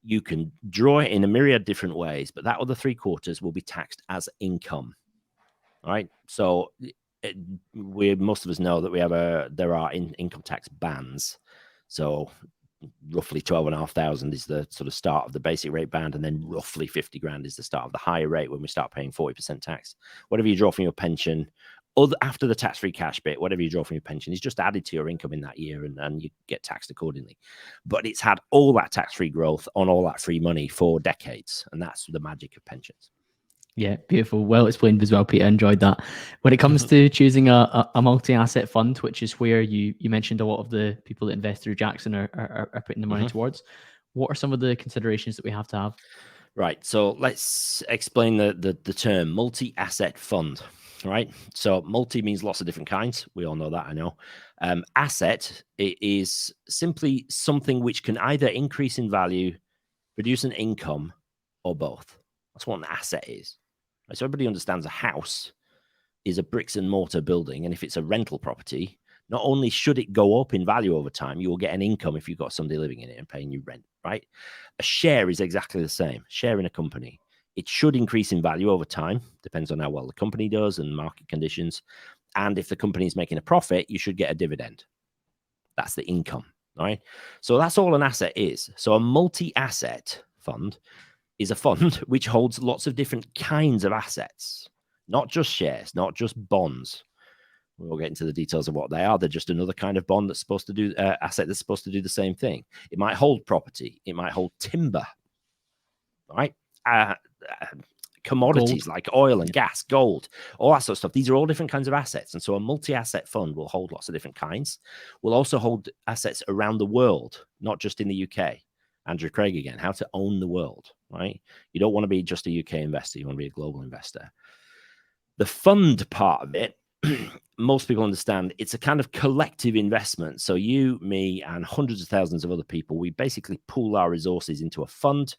S2: you can draw it in a myriad of different ways, but that other 3/4 will be taxed as income. All right. So most of us know that there are income tax bands. So roughly 12,500 is the sort of start of the basic rate band, and then roughly 50 grand is the start of the higher rate when we start paying 40% tax. Whatever you draw from your pension, after the tax-free cash bit, whatever you draw from your pension is just added to your income in that year, and you get taxed accordingly. But it's had all that tax-free growth on all that free money for decades, and that's the magic of pensions.
S1: Yeah, beautiful. Well explained as well, Peter. Enjoyed that. When it comes to choosing a multi-asset fund, which is where you mentioned a lot of the people that invest through Jackson are putting the money towards, what are some of the considerations that we have to have?
S2: Right. So let's explain the term multi-asset fund. Right. So multi means lots of different kinds. We all know that, I know. Asset is simply something which can either increase in value, produce an income, or both. That's what an asset is. Right? So everybody understands a house is a bricks and mortar building. And if it's a rental property, not only should it go up in value over time, you will get an income if you've got somebody living in it and paying you rent, right? A share is exactly the same. Share in a company. It should increase in value over time. Depends on how well the company does and market conditions. And if the company is making a profit, you should get a dividend. That's the income, right? So that's all an asset is. So a multi-asset fund is a fund which holds lots of different kinds of assets, not just shares, not just bonds. We'll get into the details of what they are. They're just another kind of bond that's supposed to do asset that's supposed to do the same thing. It might hold property. It might hold timber, right? Commodities like oil and gas, gold, all that sort of stuff. These are all different kinds of assets. And so a multi-asset fund will hold lots of different kinds. Will also hold assets around the world, not just in the UK. Andrew Craig again, how to own the world, right? You don't want to be just a UK investor. You want to be a global investor. The fund part of it, most people understand it's a kind of collective investment. So you, me, and hundreds of thousands of other people, we basically pool our resources into a fund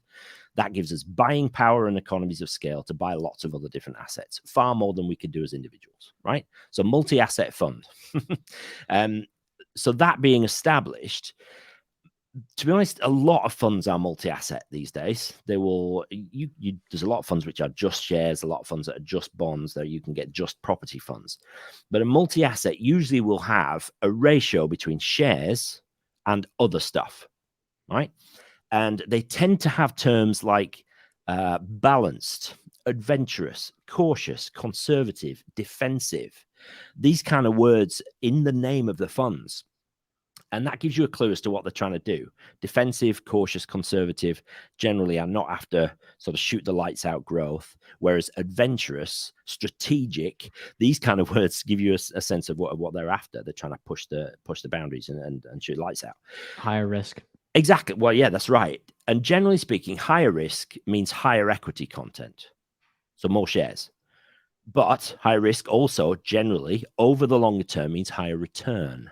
S2: that gives us buying power and economies of scale to buy lots of other different assets, far more than we could do as individuals, right? So multi-asset fund. So that being established, to be honest, a lot of funds are multi-asset these days. There's a lot of funds which are just shares, a lot of funds that are just bonds, that you can get just property funds. But a multi-asset usually will have a ratio between shares and other stuff, right? And they tend to have terms like balanced, adventurous, cautious, conservative, defensive. These kind of words in the name of the funds. And that gives you a clue as to what they're trying to do. Defensive, cautious, conservative generally are not after sort of shoot the lights out growth, whereas adventurous, strategic, these kind of words give you a sense of what they're after. They're trying to push the boundaries and shoot lights out.
S1: Higher risk.
S2: Exactly. Well, yeah, that's right. And generally speaking, higher risk means higher equity content, so more shares. But higher risk also generally over the longer term means higher return.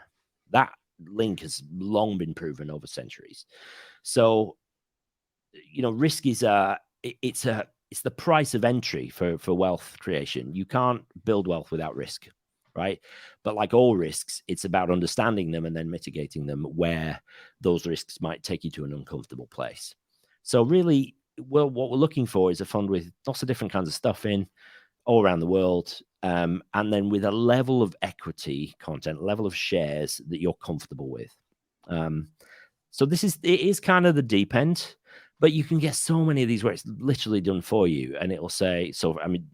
S2: That link has long been proven over centuries. So, risk is it's the price of entry for wealth creation. You can't build wealth without risk, right? But like all risks, it's about understanding them and then mitigating them where those risks might take you to an uncomfortable place. So really, well, what we're looking for is a fund with lots of different kinds of stuff in all around the world, and then with a level of equity content, level of shares that you're comfortable with. So it is kind of the deep end, but you can get so many of these where it's literally done for you, and it'll say. So I mean,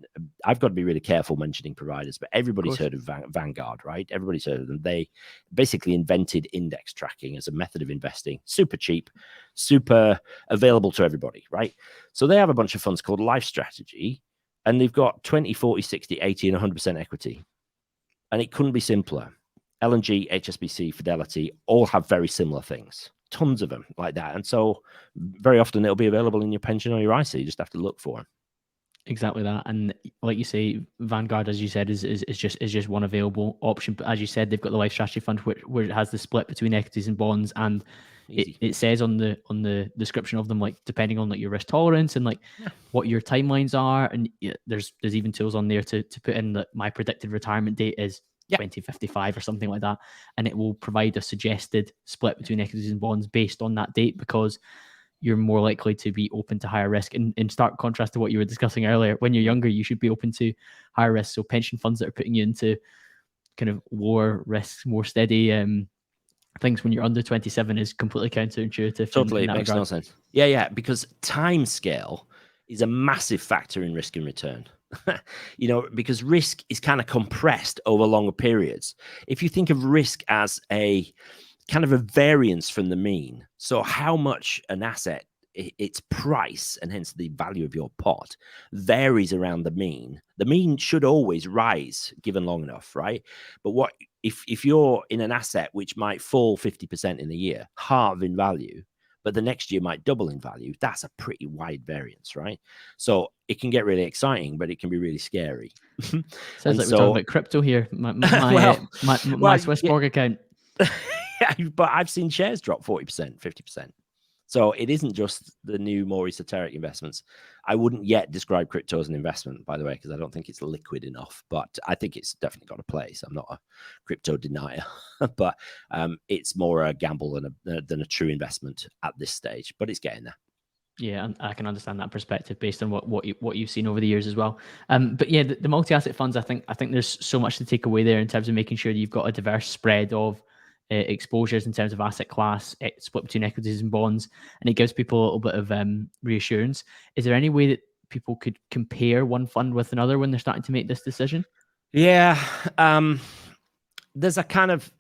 S2: I've got to be really careful mentioning providers, but everybody's heard of Vanguard, right? Everybody's heard of them. They basically invented index tracking as a method of investing, super cheap, super available to everybody, right? So they have a bunch of funds called Life Strategy. And they've got 20, 40, 60, 80, and 100% equity. And it couldn't be simpler. L&G, HSBC, Fidelity all have very similar things. Tons of them like that. And so very often it'll be available in your pension or your ISA. You just have to look for them.
S1: Exactly that. And like you say, Vanguard, as you said, is just one available option. But as you said, they've got the Life Strategy Fund, where it has the split between equities and bonds, and it says on the description of them, like, depending on like your risk tolerance and like what your timelines are, and there's even tools on there to put in that my predicted retirement date is 2055 or something like that, and it will provide a suggested split between equities and bonds based on that date, because you're more likely to be open to higher risk. In stark contrast to what you were discussing earlier, when you're younger, you should be open to higher risk. So pension funds that are putting you into kind of lower risks, more steady things when you're under 27 is completely counterintuitive.
S2: Totally,
S1: in
S2: it makes no sense. Yeah, because time scale is a massive factor in risk and return. Because risk is kind of compressed over longer periods. If you think of risk as a kind of a variance from the mean, so how much an asset, its price, and hence the value of your pot, varies around the mean. The mean should always rise given long enough, right? But what if you're in an asset which might fall 50% in a year, halve in value, but the next year might double in value, that's a pretty wide variance, right? So it can get really exciting, but it can be really scary.
S1: Sounds like we're talking about crypto here. My Swiss Borg account.
S2: Yeah, but I've seen shares drop 40%, 50%. So it isn't just the new, more esoteric investments. I wouldn't yet describe crypto as an investment, by the way, because I don't think it's liquid enough. But I think it's definitely got a place. I'm not a crypto denier, but it's more a gamble than a true investment at this stage. But it's getting there.
S1: Yeah, and I can understand that perspective based on what you've seen over the years as well. But yeah, the multi-asset funds, I think there's so much to take away there in terms of making sure you've got a diverse spread of exposures in terms of asset class, split between equities and bonds, and it gives people a little bit of reassurance. Is there any way that people could compare one fund with another when they're starting to make this decision?
S2: Yeah, there's a kind of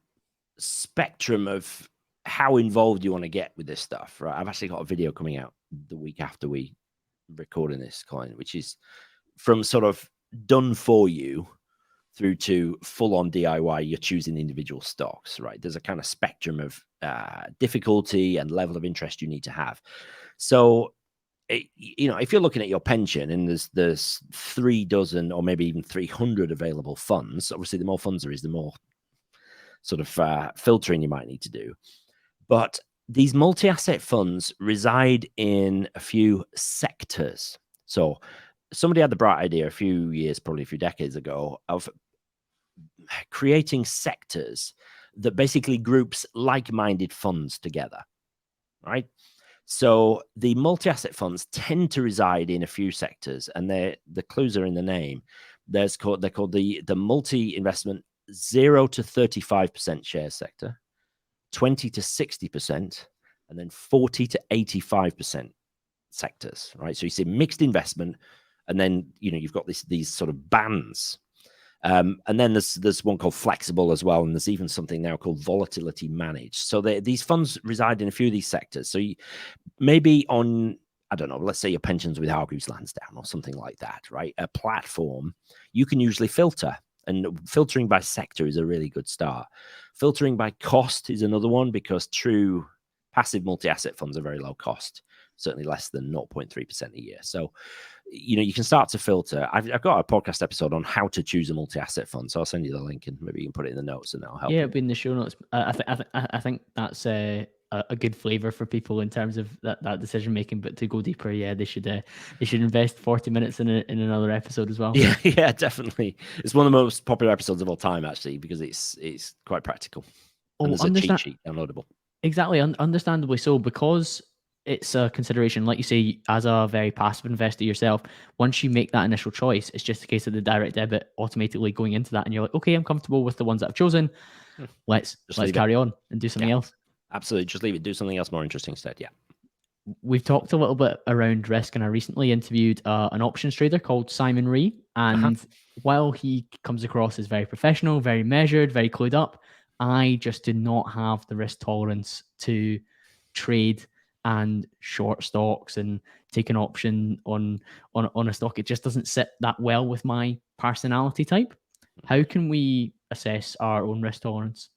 S2: spectrum of how involved you want to get with this stuff, right? I've actually got a video coming out the week after we recording this, Colin, which is from sort of done for you through to full-on DIY. You're choosing individual stocks, right? There's a kind of spectrum of difficulty and level of interest you need to have. So, if you're looking at your pension and there's 36 or maybe even 300 available funds, obviously the more funds there is, the more sort of filtering you might need to do. But these multi-asset funds reside in a few sectors. So somebody had the bright idea a few years, probably a few decades ago, of creating sectors that basically groups like-minded funds together, right? So the multi-asset funds tend to reside in a few sectors, and the clues are in the name. They're called the multi-investment 0 to 35% share sector, 20 to 60%, and then 40 to 85% sectors, right? So you see mixed investment, And then, you've got these sort of bands. And then there's one called flexible as well. And there's even something now called volatility managed. So these funds reside in a few of these sectors. So maybe on, I don't know, let's say your pensions with Hargreaves Lansdown or something like that, right? A platform, you can usually filter. And filtering by sector is a really good start. Filtering by cost is another one, because true passive multi-asset funds are very low cost, certainly less than 0.3% a year. So, you can start to filter. I've got a podcast episode on how to choose a multi-asset fund, so I'll send you the link and maybe you can put it in the notes and that'll help.
S1: Yeah, it'll be in the show notes. I think that's a good flavor for people in terms of that decision making. But to go deeper, yeah, they should invest 40 minutes in another episode as well.
S2: Yeah, definitely. It's one of the most popular episodes of all time, actually, because it's quite practical. And there's a cheat sheet downloadable.
S1: Exactly, understandably so, because it's a consideration, like you say, as a very passive investor yourself. Once you make that initial choice, it's just a case of the direct debit automatically going into that, and you're like, okay, I'm comfortable with the ones that I've chosen. Let's carry on and do something else.
S2: Absolutely, just leave it. Do something else more interesting instead. Yeah.
S1: We've talked a little bit around risk, and I recently interviewed an options trader called Simon Ree. And while he comes across as very professional, very measured, very clued up, I just do not have the risk tolerance to trade and short stocks and take an option on a stock. It just doesn't sit that well with my personality type. How can we assess our own risk tolerance?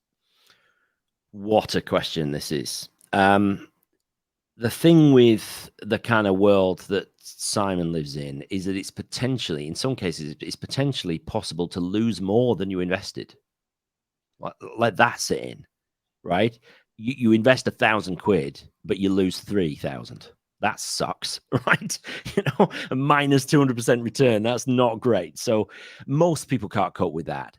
S1: What
S2: a question this is. The thing with the kind of world that Simon lives in is that it's potentially, in some cases, it's potentially possible to lose more than you invested. Let that sit in, right? You invest £1,000, but you lose 3,000. That sucks, right? A minus 200% return. That's not great. So most people can't cope with that.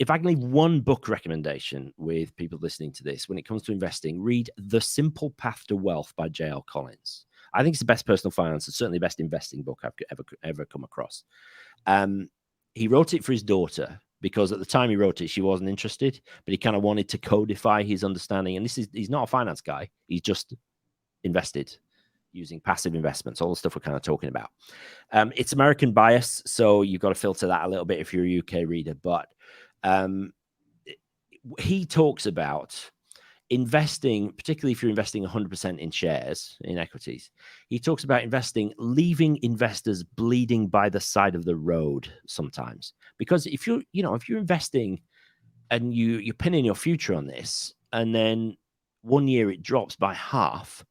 S2: If I can leave one book recommendation with people listening to this, when it comes to investing, read The Simple Path to Wealth by J.L. Collins. I think it's the best personal finance and certainly the best investing book I've ever come across. He wrote it for his daughter because at the time he wrote it, she wasn't interested, but he kind of wanted to codify his understanding. And he's not a finance guy. He's just invested using passive investments, all the stuff we're kind of talking about. It's American bias, so you've got to filter that a little bit if you're a UK reader. But he talks about investing, particularly if you're investing 100% in shares, in equities. He talks about leaving investors bleeding by the side of the road sometimes. Because if you're investing and you're pinning your future on this, and then one year it drops by half,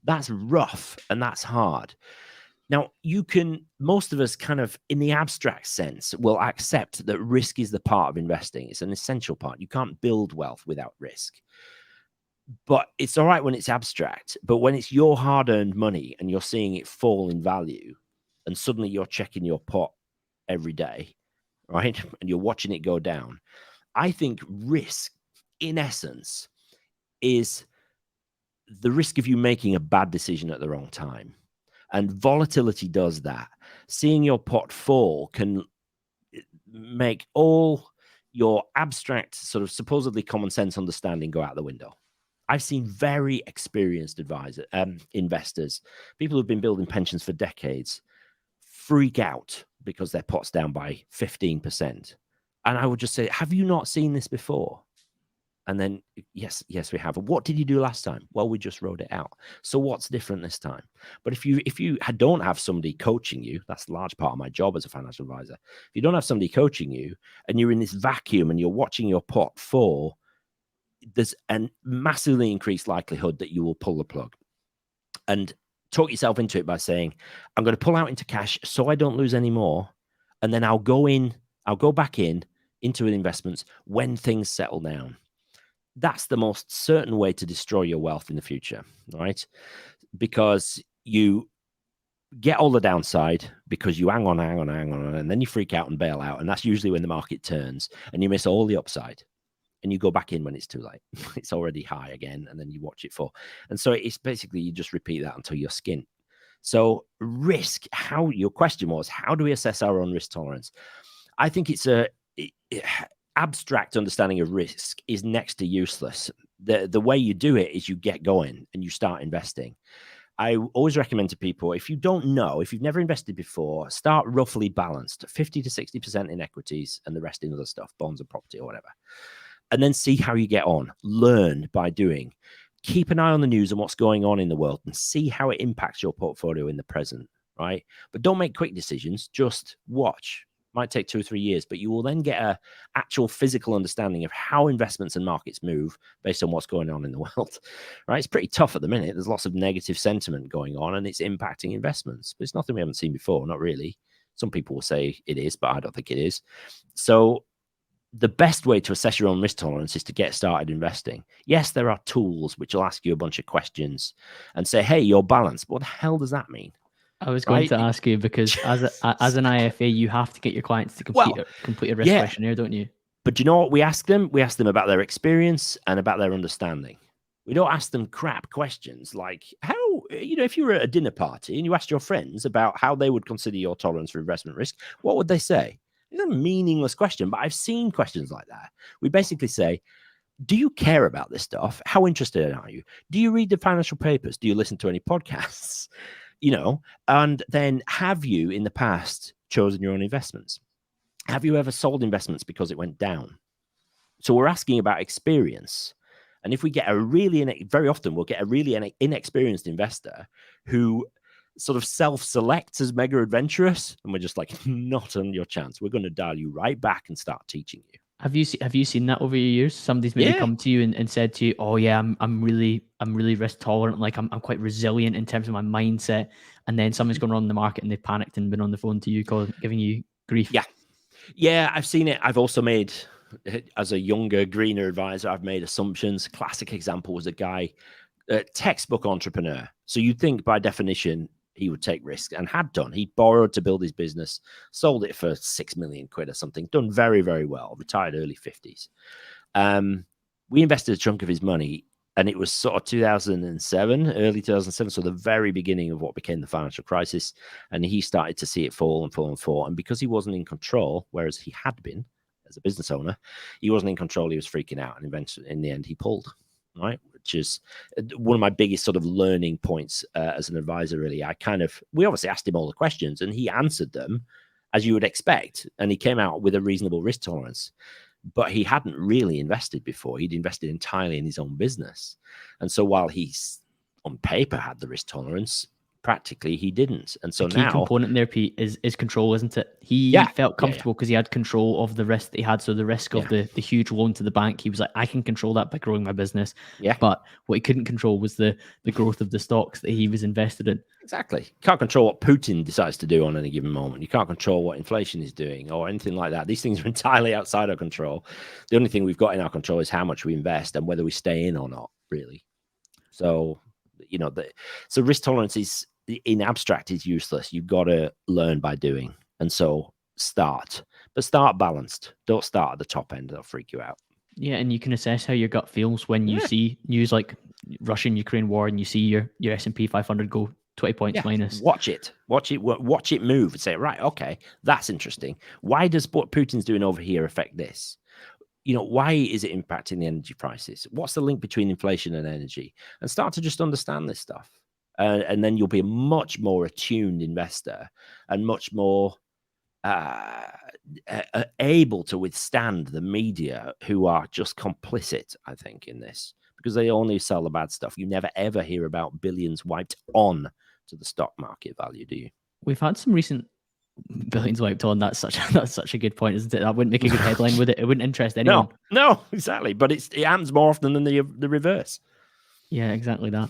S2: that's rough and that's hard. Now, most of us kind of, in the abstract sense, will accept that risk is the part of investing. It's an essential part. You can't build wealth without risk. But it's all right when it's abstract. But when it's your hard-earned money and you're seeing it fall in value, and suddenly you're checking your pot every day, right? And you're watching it go down. I think risk, in essence, is the risk of you making a bad decision at the wrong time. And volatility does that. Seeing your pot fall can make all your abstract, sort of supposedly common sense understanding go out the window. I've seen very experienced investors, people who've been building pensions for decades, freak out because their pot's down by 15%. And I would just say, have you not seen this before? And then, yes, we have. What did you do last time? Well, we just wrote it out. So what's different this time? But if you don't have somebody coaching you, that's a large part of my job as a financial advisor. If you don't have somebody coaching you and you're in this vacuum and you're watching your pot fall, there's a massively increased likelihood that you will pull the plug. And talk yourself into it by saying, I'm going to pull out into cash so I don't lose any more. And then I'll go back into investments when things settle down. That's the most certain way to destroy your wealth in the future, right? Because you get all the downside because you hang on, and then you freak out and bail out. And that's usually when the market turns and you miss all the upside. And you go back in when it's too late. It's already high again, and then you watch it fall. And so it's basically, you just repeat that until you're skint. So risk, your question was, how do we assess our own risk tolerance? I think it's abstract understanding of risk is next to useless. The way you do it is you get going and you start investing. I always recommend to people, if you don't know, if you've never invested before, start roughly balanced, 50 to 60% in equities and the rest in other stuff, bonds and property or whatever. And then see how you get on. Learn by doing. Keep an eye on the news and what's going on in the world and see how it impacts your portfolio in the present, right? But don't make quick decisions. Just watch. Might take 2 or 3 years, but you will then get a actual physical understanding of how investments and markets move based on what's going on in the world, right? It's pretty tough at the minute. There's lots of negative sentiment going on and it's impacting investments, but it's nothing we haven't seen before. Not really. Some people will say it is, but I don't think it is. So the best way to assess your own risk tolerance is to get started investing. Yes, there are tools which will ask you a bunch of questions and say, hey, you're balanced. What the hell does that mean?
S1: I was going to ask you, because as an IFA, you have to get your clients to complete a risk questionnaire, don't you?
S2: But do you know what we ask them? We ask them about their experience and about their understanding. We don't ask them crap questions like how, if you were at a dinner party and you asked your friends about how they would consider your tolerance for investment risk, what would they say? It's a meaningless question, but I've seen questions like that. We basically say, do you care about this stuff? How interested are you? Do you read the financial papers? Do you listen to any podcasts? And then have you in the past chosen your own investments? Have you ever sold investments because it went down? So we're asking about experience. And if we get very often we'll get a really inexperienced investor who sort of self-selects as mega adventurous, and we're just like, not on your chance. We're going to dial you right back and start teaching you.
S1: Have you seen that over your years? Somebody's maybe come to you and said to you, "Oh yeah, I'm really risk tolerant. Like I'm quite resilient in terms of my mindset." And then something's gone wrong in the market and they've panicked and been on the phone to you, giving you grief.
S2: Yeah, I've seen it. I've also made, as a younger, greener advisor, I've made assumptions. Classic example was a guy, textbook entrepreneur. So you'd think by definition he would take risks, and had done. He borrowed to build his business, sold it for 6 million quid or something, done very, very well, retired early 50s. We invested a chunk of his money, and it was sort of 2007, early 2007, so the very beginning of what became the financial crisis, and he started to see it fall and fall and fall. And because he wasn't in control, whereas he had been as a business owner, he wasn't in control, he was freaking out, and eventually, in the end, he pulled, right? Which is one of my biggest sort of learning points as an advisor, really. We obviously asked him all the questions and he answered them as you would expect. And he came out with a reasonable risk tolerance, but he hadn't really invested before. He'd invested entirely in his own business. And so while he's on paper had the risk tolerance, practically he didn't. And so
S1: the key component there, Pete, is control, isn't it? He felt comfortable because he had control of the risk that he had. So the risk of the huge loan to the bank, he was like, I can control that by growing my business. But what he couldn't control was the growth of the stocks that he was invested in.
S2: Exactly. You can't control what Putin decides to do on any given moment. You can't control what inflation is doing or anything like that. These things are entirely outside our control. The only thing we've got in our control is how much we invest and whether we stay in or not, really. So, so risk tolerance is, in abstract, is useless. You've got to learn by doing. And so start balanced. Don't start at the top end. That'll freak you out.
S1: Yeah, and you can assess how your gut feels when you see news like Russian-Ukraine war and you see your S&P 500 go 20 points minus.
S2: Watch it move and say, right, okay, that's interesting. Why does what Putin's doing over here affect this? Why is it impacting the energy prices? What's the link between inflation and energy? And start to just understand this stuff. And then you'll be a much more attuned investor and much more able to withstand the media, who are just complicit, I think, in this, because they only sell the bad stuff. You never, ever hear about billions wiped on to the stock market value, do you?
S1: We've had some recent billions wiped on. That's such a good point, isn't it? That wouldn't make a good headline, would it? It wouldn't interest anyone.
S2: No, exactly. But it happens more often than the reverse.
S1: Yeah, exactly that.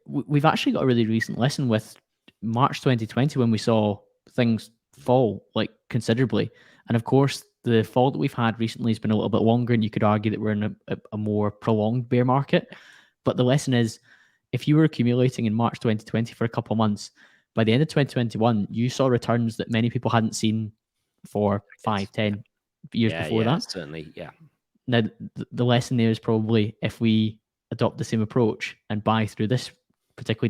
S1: We've actually got a really recent lesson with March 2020 when we saw things fall like considerably. And of course, the fall that we've had recently has been a little bit longer, and you could argue that we're in a more prolonged bear market. But the lesson is, if you were accumulating in March 2020 for a couple of months, by the end of 2021, you saw returns that many people hadn't seen for 5-10 years before that.
S2: Certainly, yeah.
S1: Now, the lesson there is probably, if we adopt the same approach and buy through this particularly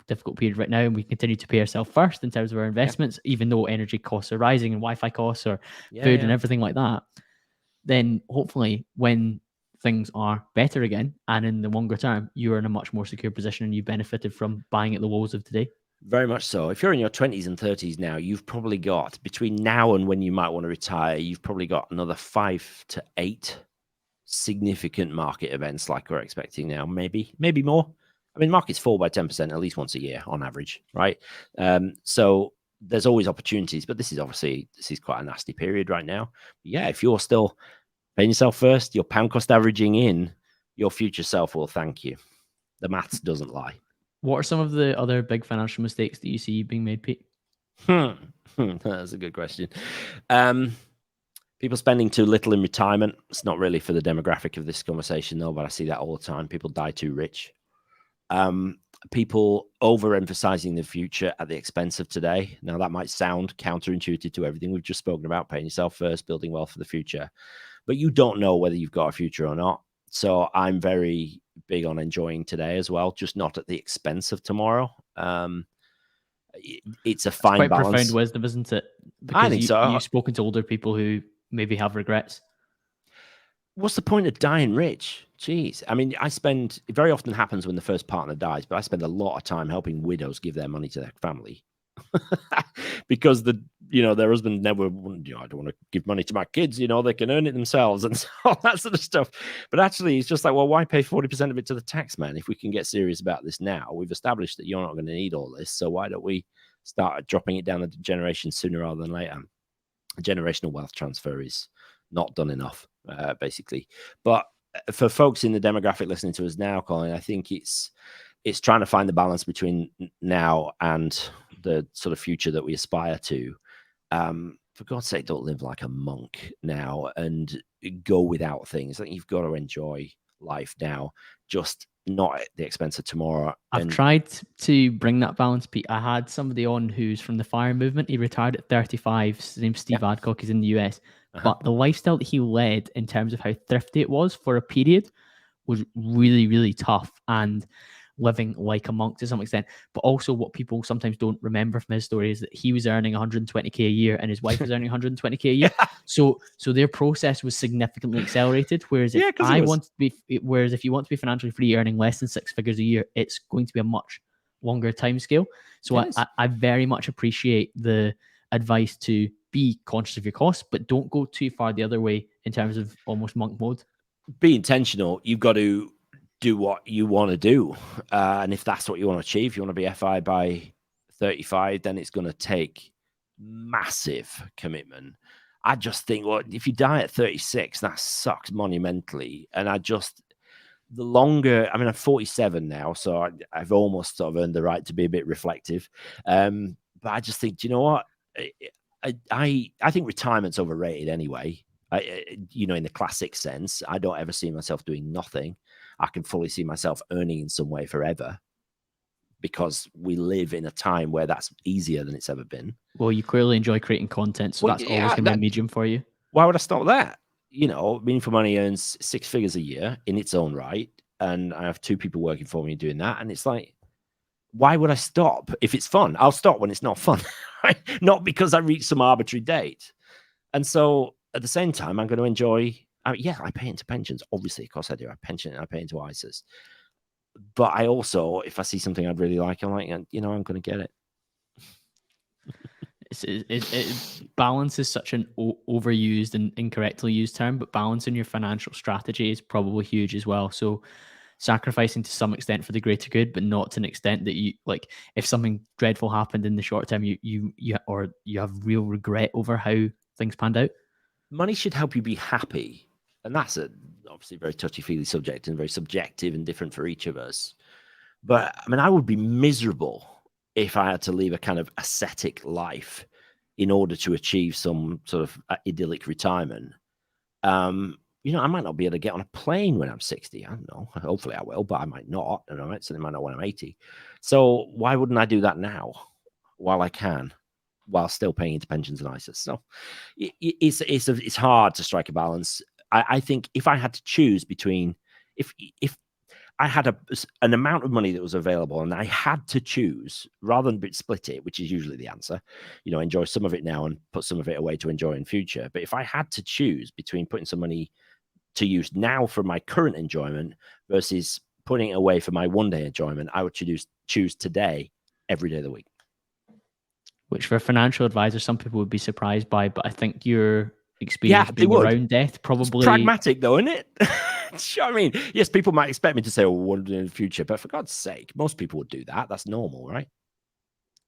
S1: difficult period right now, and we continue to pay ourselves first in terms of our investments, even though energy costs are rising and Wi-Fi costs or food and everything like that, then hopefully when things are better again, and in the longer term, you're in a much more secure position and you benefited from buying at the lows of today.
S2: Very much so. If you're in your 20s and 30s now, you've probably got, between now and when you might want to retire, you've probably got another 5 to 8 significant market events like we're expecting now. Maybe more. I mean, markets fall by 10% at least once a year on average, right? So there's always opportunities, but this is quite a nasty period right now. Yeah, if you're still paying yourself first, your pound cost averaging in, your future self will thank you. The maths doesn't lie.
S1: What are some of the other big financial mistakes that you see being made, Pete?
S2: That's a good question. People spending too little in retirement. It's not really for the demographic of this conversation, though, but I see that all the time. People die too rich. People overemphasizing the future at the expense of today. Now, that might sound counterintuitive to everything we've just spoken about, paying yourself first, building wealth for the future. But you don't know whether you've got a future or not. So I'm very big on enjoying today as well, just not at the expense of tomorrow. It's a fine
S1: quite
S2: balance.
S1: Profound wisdom, isn't it? Because
S2: I think so.
S1: You've spoken to older people who maybe have regrets.
S2: What's the point of dying rich? Jeez. I mean, it very often happens when the first partner dies, but I spend a lot of time helping widows give their money to their family. Because their husband never, I don't want to give money to my kids, they can earn it themselves and all that sort of stuff. But actually, it's just like, well, why pay 40% of it to the tax man if we can get serious about this now? We've established that you're not going to need all this, so why don't we start dropping it down the generation sooner rather than later? Generational wealth transfer is not done enough, basically. But for folks in the demographic listening to us now, Colin, I think it's trying to find the balance between now and the sort of future that we aspire to. For God's sake, don't live like a monk now and go without things. I think you've got to enjoy life now, just not at the expense of tomorrow.
S1: I've tried to bring that balance, Pete. I had somebody on who's from the FIRE movement. He retired at 35. His name's Steve Adcock. He's in the US. But the lifestyle that he led in terms of how thrifty it was for a period was really, really tough. And living like a monk to some extent. But also what people sometimes don't remember from his story is that he was earning 120k a year and his wife was earning 120k a year. So their process was significantly accelerated. Whereas if if you want to be financially free, earning less than 6 figures a year, it's going to be a much longer time scale. So I very much appreciate the advice to be conscious of your costs, but don't go too far the other way in terms of almost monk mode.
S2: Be intentional. You've got to do what you want to do. And if that's what you want to achieve, if you want to be FI by 35, then it's going to take massive commitment. I just think, well, if you die at 36, that sucks monumentally. And the longer, I mean, I'm 47 now, so I've almost sort of earned the right to be a bit reflective. But I just think, do you know what? I think retirement's overrated anyway. In the classic sense, I don't ever see myself doing nothing. I can fully see myself earning in some way forever, because we live in a time where that's easier than it's ever been.
S1: Well, you clearly enjoy creating content, so that's always going to be a medium for you.
S2: Why would I stop that? Meaningful Money earns 6 figures a year in its own right, and I have 2 people working for me doing that, and it's like, why would I stop? If it's fun, I'll stop when it's not fun, right? Not because I reached some arbitrary date. And so at the same time, I'm going to enjoy. I pay into pensions. Obviously, of course I do. I pension and I pay into ISAs. But I also, if I see something I'd really like, I'm like, I'm going to get it.
S1: Balance is such an overused and incorrectly used term, but balance in your financial strategy is probably huge as well. So sacrificing to some extent for the greater good, but not to an extent that you, like, if something dreadful happened in the short term, you have real regret over how things panned out.
S2: Money should help you be happy. And that's obviously very touchy-feely subject and very subjective and different for each of us. But I mean, I would be miserable if I had to leave a kind of ascetic life in order to achieve some sort of idyllic retirement. I might not be able to get on a plane when I'm 60. I don't know. Hopefully I will, but I might not. And I certainly might not when I'm 80. So why wouldn't I do that now while I can, while still paying into pensions and ISAs? So it's hard to strike a balance. I think if I had to choose between, if I had an amount of money that was available and I had to choose, rather than split it, which is usually the answer, enjoy some of it now and put some of it away to enjoy in future. But if I had to choose between putting some money to use now for my current enjoyment versus putting it away for my one day enjoyment, I would choose today every day of the week.
S1: Which for financial advisors, some people would be surprised by, but I think your experience being around death probably...
S2: It's pragmatic though, isn't it? You know what I mean? Yes, people might expect me to say, well, what in the future? But for God's sake, most people would do that. That's normal, right?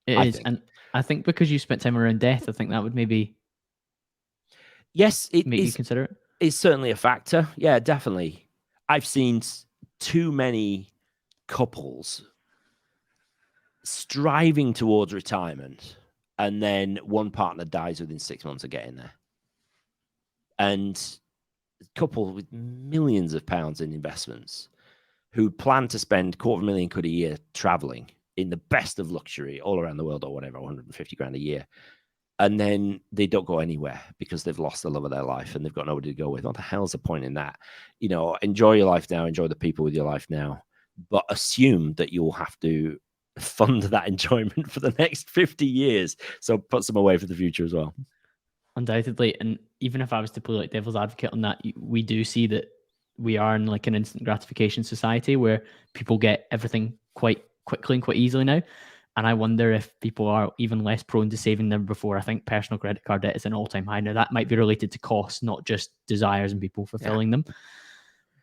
S1: It is. And I think because you spent time around death, I think that would maybe...
S2: Yes, it
S1: make
S2: is,
S1: you consider it.
S2: It's certainly a factor. Yeah, definitely. I've seen too many couples striving towards retirement, and then one partner dies within 6 months of getting there. And a couple with millions of pounds in investments who plan to spend £250,000 a year traveling in the best of luxury all around the world or whatever, 150 grand a year. And then they don't go anywhere because they've lost the love of their life and they've got nobody to go with. What the hell's the point in that? You know, enjoy your life now, enjoy the people with your life now, but assume that you'll have to fund that enjoyment for the next 50 years. So put some away for the future as well.
S1: Undoubtedly. And even if I was to play like devil's advocate on that, we do see that we are in like an instant gratification society where people get everything quite quickly and quite easily now. And I wonder if people are even less prone to saving than before. I think personal credit card debt is an all-time high. Now, that might be related to costs, not just desires and people fulfilling them.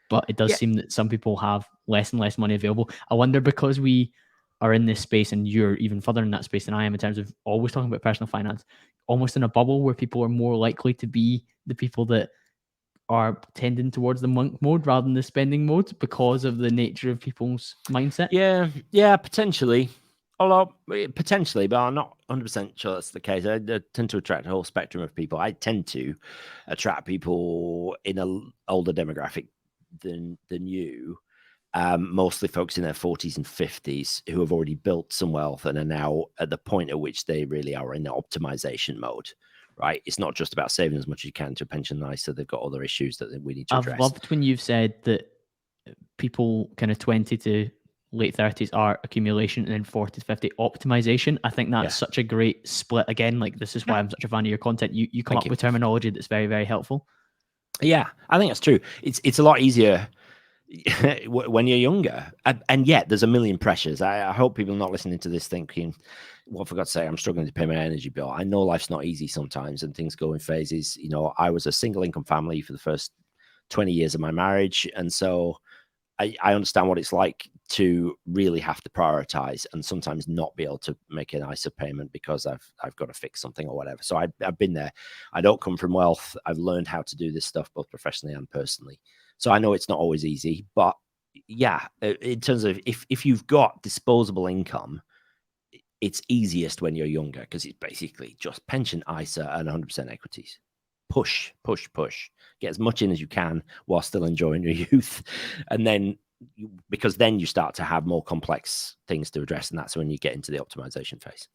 S1: But it does seem that some people have less and less money available. I wonder, because we are in this space and you're even further in that space than I am in terms of always talking about personal finance, almost in a bubble where people are more likely to be the people that are tending towards the monk mode rather than the spending mode because of the nature of people's mindset.
S2: Yeah, potentially. Although potentially, but I'm not 100% sure that's the case. I tend to attract a whole spectrum of people. I tend to attract people in an older demographic than you, mostly folks in their 40s and 50s who have already built some wealth and are now at the point at which they really are in the optimization mode. Right, it's not just about saving as much as you can to a pension ISA. They've got other issues that we need to address.
S1: I've loved when you've said that people kind of 20 to late 30s are accumulation and then 40 to 50 optimization. I think that's such a great split. Again, like this is why I'm such a fan of your content. You come up with terminology that's very, very helpful. Yeah,
S2: I think that's true. It's a lot easier when you're younger, and yet there's a million pressures. I hope people are not listening to this thinking, well, for God's sake, I'm struggling to pay my energy bill. I know life's not easy sometimes and things go in phases. You know, I was a single income family for the first 20 years of my marriage, and so I understand what it's like to really have to prioritize and sometimes not be able to make an ISA payment because I've got to fix something or whatever. So I've been there. I don't come from wealth. I've learned how to do this stuff both professionally and personally. So I know it's not always easy, but yeah, in terms of if you've got disposable income, it's easiest when you're younger because it's basically just pension, ISA, and 100% equities. Push. Get as much in as you can while still enjoying your youth. And then, because then you start to have more complex things to address, and that's when you get into the optimization phase.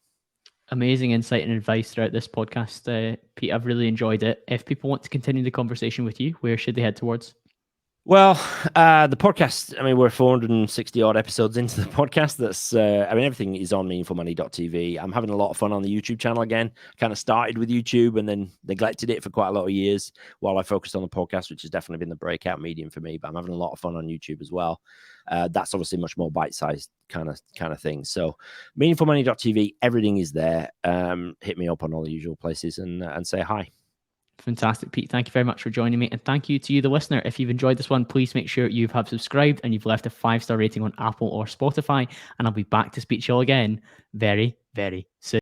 S1: Amazing insight and advice throughout this podcast, Pete. I've really enjoyed it. If people want to continue the conversation with you, where should they head towards?
S2: Well, the podcast, I mean, we're 460 odd episodes into the podcast. That's, I mean, everything is on meaningfulmoney.tv. I'm having a lot of fun on the YouTube channel again. Kind of started with YouTube and then neglected it for quite a lot of years while I focused on the podcast, which has definitely been the breakout medium for me. But I'm having a lot of fun on YouTube as well. That's obviously much more bite-sized kind of thing. So meaningfulmoney.tv, everything is there. Hit me up on all the usual places and say hi.
S1: Fantastic, Pete. Thank you very much for joining me. And thank you to you, the listener. If you've enjoyed this one, please make sure you have subscribed and you've left a 5-star rating on Apple or Spotify. And I'll be back to speak to you all again very, very soon.